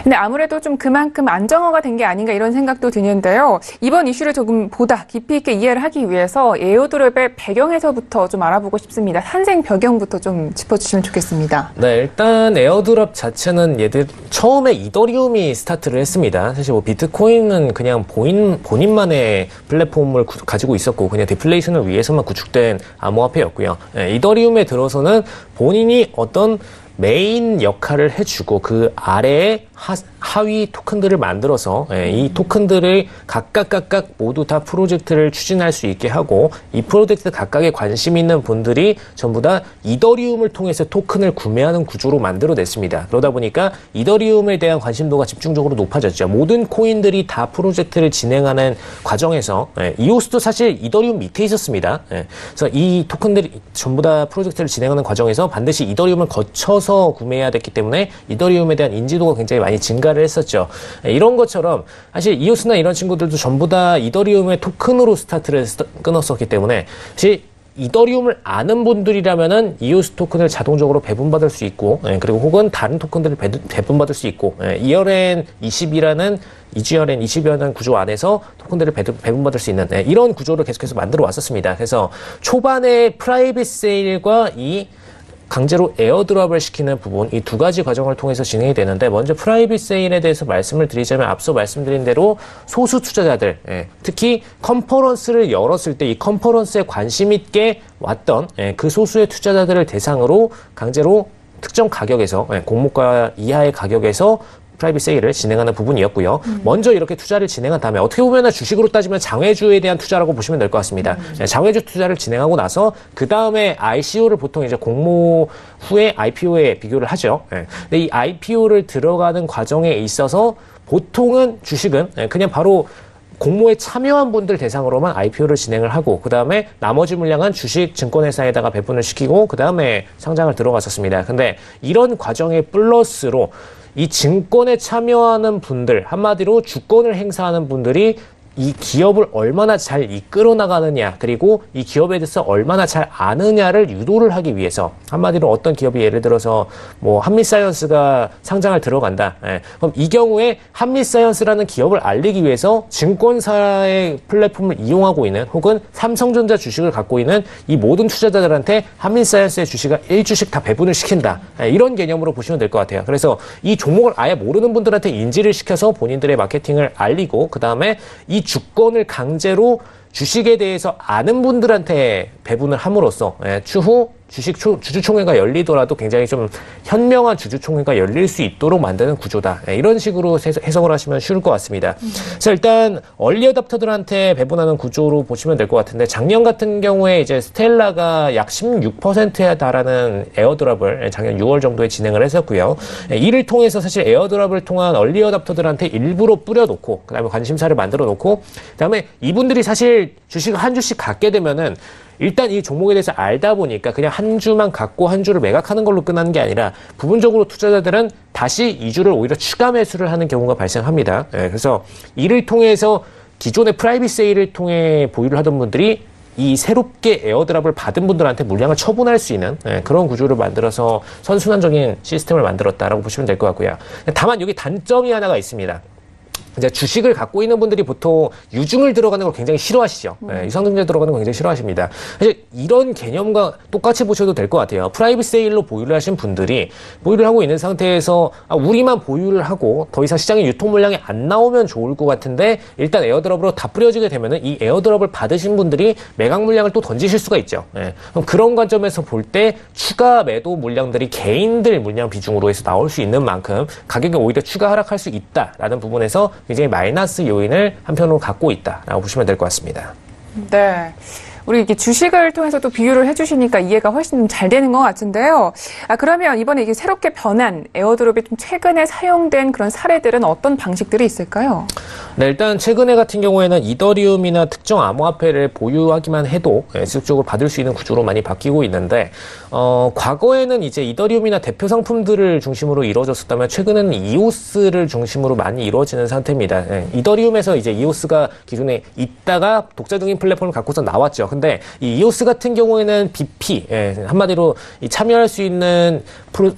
근데 아무래도 좀 그만큼 안정화가 된 게 아닌가 이런 생각도 드는데요. 이번 이슈를 조금 보다 깊이 있게 이해를 하기 위해서 에어드롭의 배경에서부터 좀 알아보고 싶습니다. 탄생 배경부터 좀 짚어주시면 좋겠습니다. 네, 일단 에어드롭 자체는 처음에 이더리움이 스타트를 했습니다. 사실 뭐 비트코인은 그냥 본인만의 플랫폼을 가지고 있었고 그냥 디플레이션을 위해서만 구축된 암호화폐였고요. 이더리움에 들어서는 본인이 어떤 메인 역할을 해주고 그 아래에 하위 토큰들을 만들어서 이 토큰들을 각각 모두 다 프로젝트를 추진할 수 있게 하고 이 프로젝트 각각에 관심 있는 분들이 전부 다 이더리움을 통해서 토큰을 구매하는 구조로 만들어냈습니다. 그러다 보니까 이더리움에 대한 관심도가 집중적으로 높아졌죠. 모든 코인들이 다 프로젝트를 진행하는 과정에서 이오스도 사실 이더리움 밑에 있었습니다. 그래서 이 토큰들이 전부 다 프로젝트를 진행하는 과정에서 반드시 이더리움을 거쳐서 구매해야 됐기 때문에 이더리움에 대한 인지도가 굉장히 많이 증가를 했었죠. 이런 것처럼 사실 이오스나 이런 친구들도 전부 다 이더리움의 토큰으로 스타트를 끊었었기 때문에 사실 이더리움을 아는 분들이라면은 이오스 토큰을 자동적으로 배분받을 수 있고 그리고 혹은 다른 토큰들을 배분받을 수 있고 ERN20이라는 EGRN20이라는 구조 안에서 토큰들을 배분받을 수 있는 이런 구조를 계속해서 만들어 왔었습니다. 그래서 초반에 프라이빗 세일과 이 강제로 에어드롭을 시키는 부분, 이 두 가지 과정을 통해서 진행이 되는데 먼저 프라이빗 세일에 대해서 말씀을 드리자면 앞서 말씀드린 대로 소수 투자자들, 특히 컨퍼런스를 열었을 때 이 컨퍼런스에 관심 있게 왔던 그 소수의 투자자들을 대상으로 강제로 특정 가격에서 공모가 이하의 가격에서 프라이빗 세일을 진행하는 부분이었고요. 먼저 이렇게 투자를 진행한 다음에 어떻게 보면 주식으로 따지면 장외주에 대한 투자라고 보시면 될 것 같습니다. 장외주 투자를 진행하고 나서 그 다음에 ICO를 보통 이제 공모 후에 IPO에 비교를 하죠. 근데 이 IPO를 들어가는 과정에 있어서 보통은 주식은 그냥 바로 공모에 참여한 분들 대상으로만 IPO를 진행을 하고 그 다음에 나머지 물량은 주식 증권회사에다가 배분을 시키고 그 다음에 상장을 들어갔었습니다. 근데 이런 과정의 플러스로 이 증권에 참여하는 분들, 한마디로 주권을 행사하는 분들이 이 기업을 얼마나 잘 이끌어 나가느냐, 그리고 이 기업에 대해서 얼마나 잘 아느냐를 유도를 하기 위해서, 한마디로 어떤 기업이 예를 들어서 뭐 한미사이언스가 상장을 들어간다. 그럼 이 경우에 한미사이언스라는 기업을 알리기 위해서 증권사의 플랫폼을 이용하고 있는, 혹은 삼성전자 주식을 갖고 있는 이 모든 투자자들한테 한미사이언스의 주식을 1주씩 다 배분을 시킨다. 이런 개념으로 보시면 될 것 같아요. 그래서 이 종목을 아예 모르는 분들한테 인지를 시켜서 본인들의 마케팅을 알리고, 그 다음에 이 주권을 강제로 주식에 대해서 아는 분들한테 배분을 함으로써 추후 주주총회가 열리더라도 굉장히 좀 현명한 주주총회가 열릴 수 있도록 만드는 구조다. 이런 식으로 해석을 하시면 쉬울 것 같습니다. 그래서 일단 얼리 어답터들한테 배분하는 구조로 보시면 될 것 같은데, 작년 같은 경우에 이제 스텔라가 약 16%에 달하는 에어드랍을 작년 6월 정도에 진행을 했었고요. 이를 통해서 사실 에어드랍을 통한 얼리 어답터들한테 일부러 뿌려놓고, 그다음에 관심사를 만들어 놓고, 그다음에 이분들이 사실 주식을 한 주씩 갖게 되면은 일단 이 종목에 대해서 알다 보니까 그냥 한 주만 갖고 한 주를 매각하는 걸로 끝나는 게 아니라, 부분적으로 투자자들은 다시 이 주를 오히려 추가 매수를 하는 경우가 발생합니다. 그래서 이를 통해서 기존의 프라이빗 세일을 통해 보유를 하던 분들이 이 새롭게 에어드랍을 받은 분들한테 물량을 처분할 수 있는 그런 구조를 만들어서 선순환적인 시스템을 만들었다라고 보시면 될 것 같고요. 다만 여기 단점이 하나가 있습니다. 이제 주식을 갖고 있는 분들이 보통 유증을 들어가는 걸 굉장히 싫어하시죠. 유상증자 들어가는 걸 굉장히 싫어하십니다. 사실 이런 개념과 똑같이 보셔도 될 것 같아요. 프라이빗 세일로 보유를 하신 분들이 보유를 하고 있는 상태에서 우리만 보유를 하고 더 이상 시장에 유통 물량이 안 나오면 좋을 것 같은데, 일단 에어드랍으로 다 뿌려지게 되면은 이 에어드랍을 받으신 분들이 매각 물량을 또 던지실 수가 있죠. 그럼 그런 관점에서 볼 때 추가 매도 물량들이 개인들 물량 비중으로 해서 나올 수 있는 만큼 가격이 오히려 추가 하락할 수 있다라는 부분에서 굉장히 마이너스 요인을 한편으로 갖고 있다라고 보시면 될 것 같습니다. 네. 우리 이게 주식을 통해서 또 비유를 해주시니까 이해가 훨씬 잘 되는 것 같은데요. 그러면 이번에 이게 새롭게 변한 에어드롭이 좀 최근에 사용된 그런 사례들은 어떤 방식들이 있을까요? 네, 일단 최근에 같은 경우에는 이더리움이나 특정 암호화폐를 보유하기만 해도 지속적으로 받을 수 있는 구조로 많이 바뀌고 있는데, 과거에는 이제 이더리움이나 대표 상품들을 중심으로 이루어졌었다면, 최근에는 이오스를 중심으로 많이 이루어지는 상태입니다. 이더리움에서 이제 이오스가 기존에 있다가 독자적인 플랫폼을 갖고서 나왔죠. 근데 이 이오스 같은 경우에는 BP, 한마디로 참여할 수 있는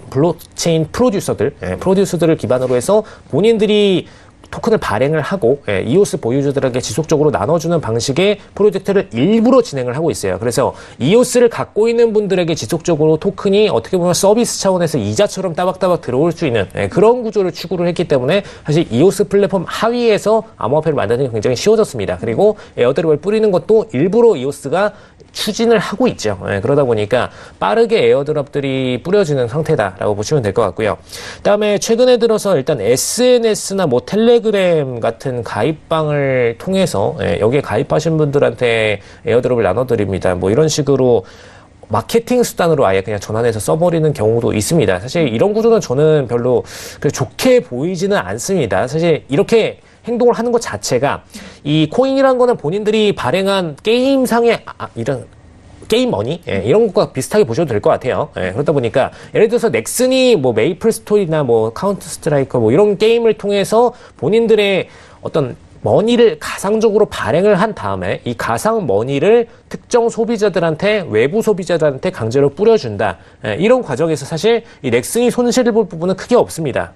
블록체인 프로듀서들을 기반으로 해서 본인들이 토큰을 발행을 하고 이오스 보유주들에게 지속적으로 나눠주는 방식의 프로젝트를 일부러 진행을 하고 있어요. 그래서 이오스를 갖고 있는 분들에게 지속적으로 토큰이 어떻게 보면 서비스 차원에서 이자처럼 따박따박 들어올 수 있는 그런 구조를 추구를 했기 때문에, 사실 이오스 플랫폼 하위에서 암호화폐를 만드는 게 굉장히 쉬워졌습니다. 그리고 에어드랍을 뿌리는 것도 일부러 이오스가 추진을 하고 있죠. 그러다 보니까 빠르게 에어드랍들이 뿌려지는 상태다라고 보시면 될 것 같고요. 그다음에 최근에 들어서 일단 SNS나 뭐 텔레그램 같은 가입방을 통해서 여기에 가입하신 분들한테 에어드랍을 나눠드립니다. 뭐 이런 식으로 마케팅 수단으로 아예 그냥 전환해서 써버리는 경우도 있습니다. 사실 이런 구조는 저는 별로 좋게 보이지는 않습니다. 사실 이렇게 행동을 하는 것 자체가, 이 코인이라는 거는 본인들이 발행한 게임상의 이런 게임 머니 이런 것과 비슷하게 보셔도 될 것 같아요. 그러다 보니까 예를 들어서 넥슨이 뭐 메이플 스토리나 뭐 카운터 스트라이커 뭐 이런 게임을 통해서 본인들의 어떤 머니를 가상적으로 발행을 한 다음에 이 가상 머니를 특정 소비자들한테, 외부 소비자들한테 강제로 뿌려준다. 이런 과정에서 사실 이 넥슨이 손실을 볼 부분은 크게 없습니다.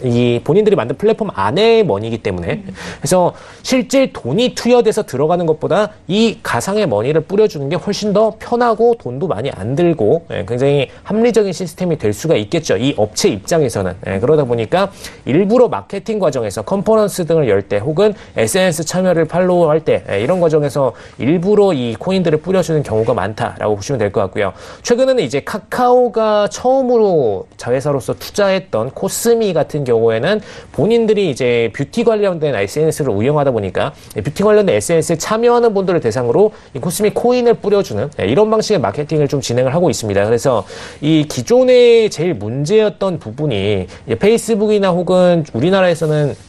이 본인들이 만든 플랫폼 안의 머니이기 때문에. 그래서 실제 돈이 투여돼서 들어가는 것보다 이 가상의 머니를 뿌려주는 게 훨씬 더 편하고 돈도 많이 안 들고 굉장히 합리적인 시스템이 될 수가 있겠죠. 이 업체 입장에서는. 그러다 보니까 일부러 마케팅 과정에서 컨퍼런스 등을 열 때, 혹은 SNS 참여를 팔로우할 때, 이런 과정에서 일부러 이 코인들을 뿌려주는 경우가 많다라고 보시면 될 것 같고요. 최근에는 이제 카카오가 처음으로 자회사로서 투자했던 코스미 같은 경우에는 본인들이 이제 뷰티 관련된 SNS를 운영하다 보니까 뷰티 관련된 SNS에 참여하는 분들을 대상으로 이 코스미 코인을 뿌려주는 이런 방식의 마케팅을 좀 진행을 하고 있습니다. 그래서 이 기존에 제일 문제였던 부분이 페이스북이나 혹은 우리나라에서는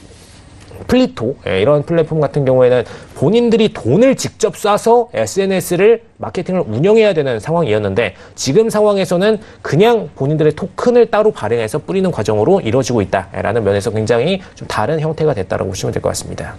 플리토 이런 플랫폼 같은 경우에는 본인들이 돈을 직접 쏴서 SNS를 마케팅을 운영해야 되는 상황이었는데, 지금 상황에서는 그냥 본인들의 토큰을 따로 발행해서 뿌리는 과정으로 이루어지고 있다라는 면에서 굉장히 좀 다른 형태가 됐다고 보시면 될 것 같습니다.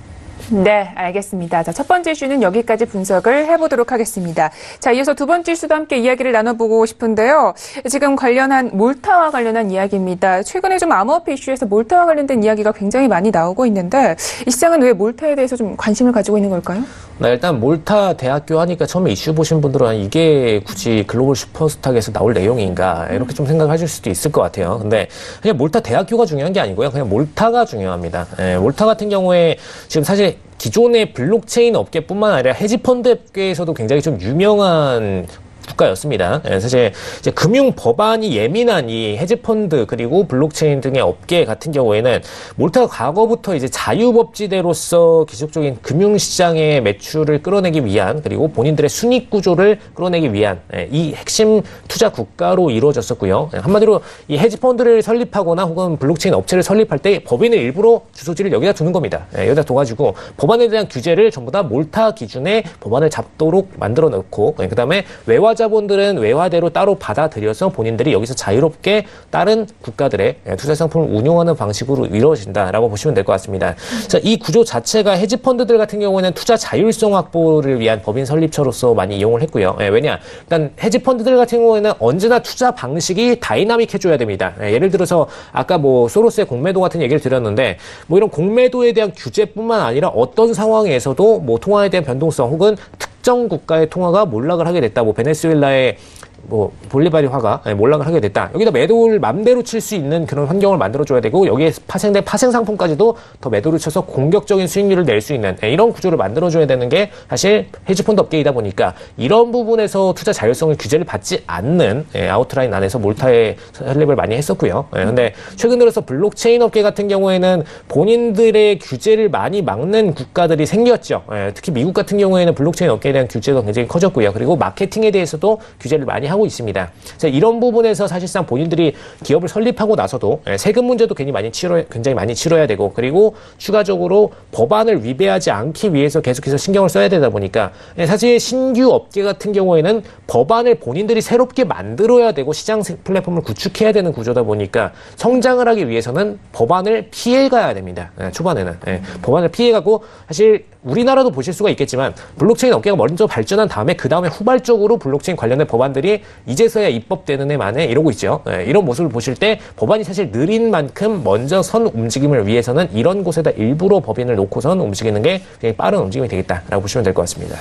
네, 알겠습니다. 자, 첫 번째 이슈는 여기까지 분석을 해보도록 하겠습니다. 자, 이어서 두 번째 이슈도 함께 이야기를 나눠보고 싶은데요. 지금 관련한 몰타와 관련한 이야기입니다. 최근에 좀 암호화폐 이슈에서 몰타와 관련된 이야기가 굉장히 많이 나오고 있는데 이 시장은 왜 몰타에 대해서 좀 관심을 가지고 있는 걸까요? 네, 일단 몰타 대학교 하니까 처음에 이슈 보신 분들은 이게 굳이 글로벌 슈퍼스탁에서 나올 내용인가 이렇게 좀 생각하실 수도 있을 것 같아요. 근데 그냥 몰타 대학교가 중요한 게 아니고요. 그냥 몰타가 중요합니다. 몰타 같은 경우에 지금 사실 기존의 블록체인 업계뿐만 아니라 헤지펀드 업계에서도 굉장히 좀 유명한 국가였습니다. 사실 이제 금융 법안이 예민한 이 헤지펀드 그리고 블록체인 등의 업계 같은 경우에는 몰타가 과거부터 이제 자유법지대로서 기술적인 금융시장의 매출을 끌어내기 위한 그리고 본인들의 순익 구조를 끌어내기 위한 이 핵심 투자 국가로 이루어졌었고요. 한마디로 이 헤지펀드를 설립하거나 혹은 블록체인 업체를 설립할 때 법인은 일부러 주소지를 여기다 두는 겁니다. 여기다 둬가지고 법안에 대한 규제를 전부 다 몰타 기준의 법안을 잡도록 만들어 놓고 그다음에 외화 자본들은 외화대로 따로 받아들여서 본인들이 여기서 자유롭게 다른 국가들의 투자 상품을 운용하는 방식으로 이루어진다라고 보시면 될 것 같습니다. 자, 이 구조 자체가 헤지펀드들 같은 경우에는 투자 자율성 확보를 위한 법인 설립처로서 많이 이용을 했고요. 왜냐? 일단 헤지펀드들 같은 경우에는 언제나 투자 방식이 다이나믹해줘야 됩니다. 예를 들어서 아까 뭐 소로스의 공매도 같은 얘기를 드렸는데 뭐 이런 공매도에 대한 규제뿐만 아니라 어떤 상황에서도 뭐 통화에 대한 변동성 혹은 특정 국가의 통화가 몰락을 하게 됐다. 뭐 베네수엘라의 뭐 볼리바리화가 몰락을 하게 됐다. 여기다 매도를 맘대로 칠 수 있는 그런 환경을 만들어줘야 되고 여기에 파생된 파생 상품까지도 더 매도를 쳐서 공격적인 수익률을 낼 수 있는 이런 구조를 만들어줘야 되는 게 사실 헤지펀드 업계이다 보니까 이런 부분에서 투자 자율성을 규제를 받지 않는 아웃라인 안에서 몰타의 설립을 많이 했었고요. 근데 최근 들어서 블록체인 업계 같은 경우에는 본인들의 규제를 많이 막는 국가들이 생겼죠. 특히 미국 같은 경우에는 블록체인 업계에 대한 규제가 굉장히 커졌고요. 그리고 마케팅에 대해서도 규제를 많이 하고 있습니다. 이런 부분에서 사실상 본인들이 기업을 설립하고 나서도 세금 문제도 굉장히 많이 치러야 되고 그리고 추가적으로 법안을 위배하지 않기 위해서 계속해서 신경을 써야 되다 보니까 사실 신규 업계 같은 경우에는 법안을 본인들이 새롭게 만들어야 되고 시장 플랫폼을 구축해야 되는 구조다 보니까 성장을 하기 위해서는 법안을 피해가야 됩니다. 초반에는 법안을 피해가고 사실 우리나라도 보실 수가 있겠지만 블록체인 업계가 먼저 발전한 다음에 그 다음에 후발적으로 블록체인 관련된 법안들이 이제서야 입법되는 해 만에 이러고 있죠. 이런 모습을 보실 때 법안이 사실 느린 만큼 먼저 선 움직임을 위해서는 이런 곳에다 일부러 법인을 놓고선 움직이는 게 굉장히 빠른 움직임이 되겠다라고 보시면 될 것 같습니다.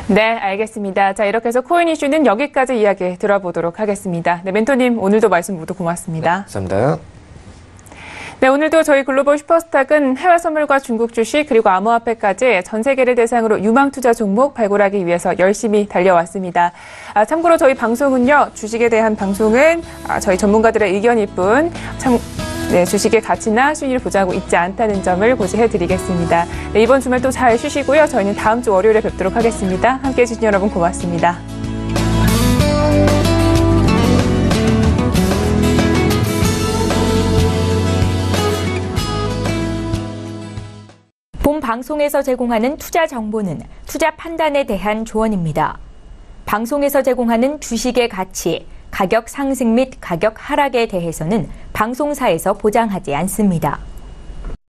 네, 알겠습니다. 자, 이렇게 해서 코인 이슈는 여기까지 이야기 들어보도록 하겠습니다. 네, 멘토님 오늘도 말씀 모두 고맙습니다. 네, 감사합니다. 네, 오늘도 저희 글로벌 슈퍼스탁은 해외 선물과 중국 주식 그리고 암호화폐까지 전 세계를 대상으로 유망 투자 종목 발굴하기 위해서 열심히 달려왔습니다. 참고로 저희 방송은요, 주식에 대한 방송은 저희 전문가들의 의견일 뿐 주식의 가치나 수익을 보장하고 있지 않다는 점을 고지해드리겠습니다. 네, 이번 주말 또 잘 쉬시고요. 저희는 다음 주 월요일에 뵙도록 하겠습니다. 함께해 주신 여러분 고맙습니다. 본 방송에서 제공하는 투자 정보는 투자 판단에 대한 조언입니다. 방송에서 제공하는 주식의 가치, 가격 상승 및 가격 하락에 대해서는 방송사에서 보장하지 않습니다.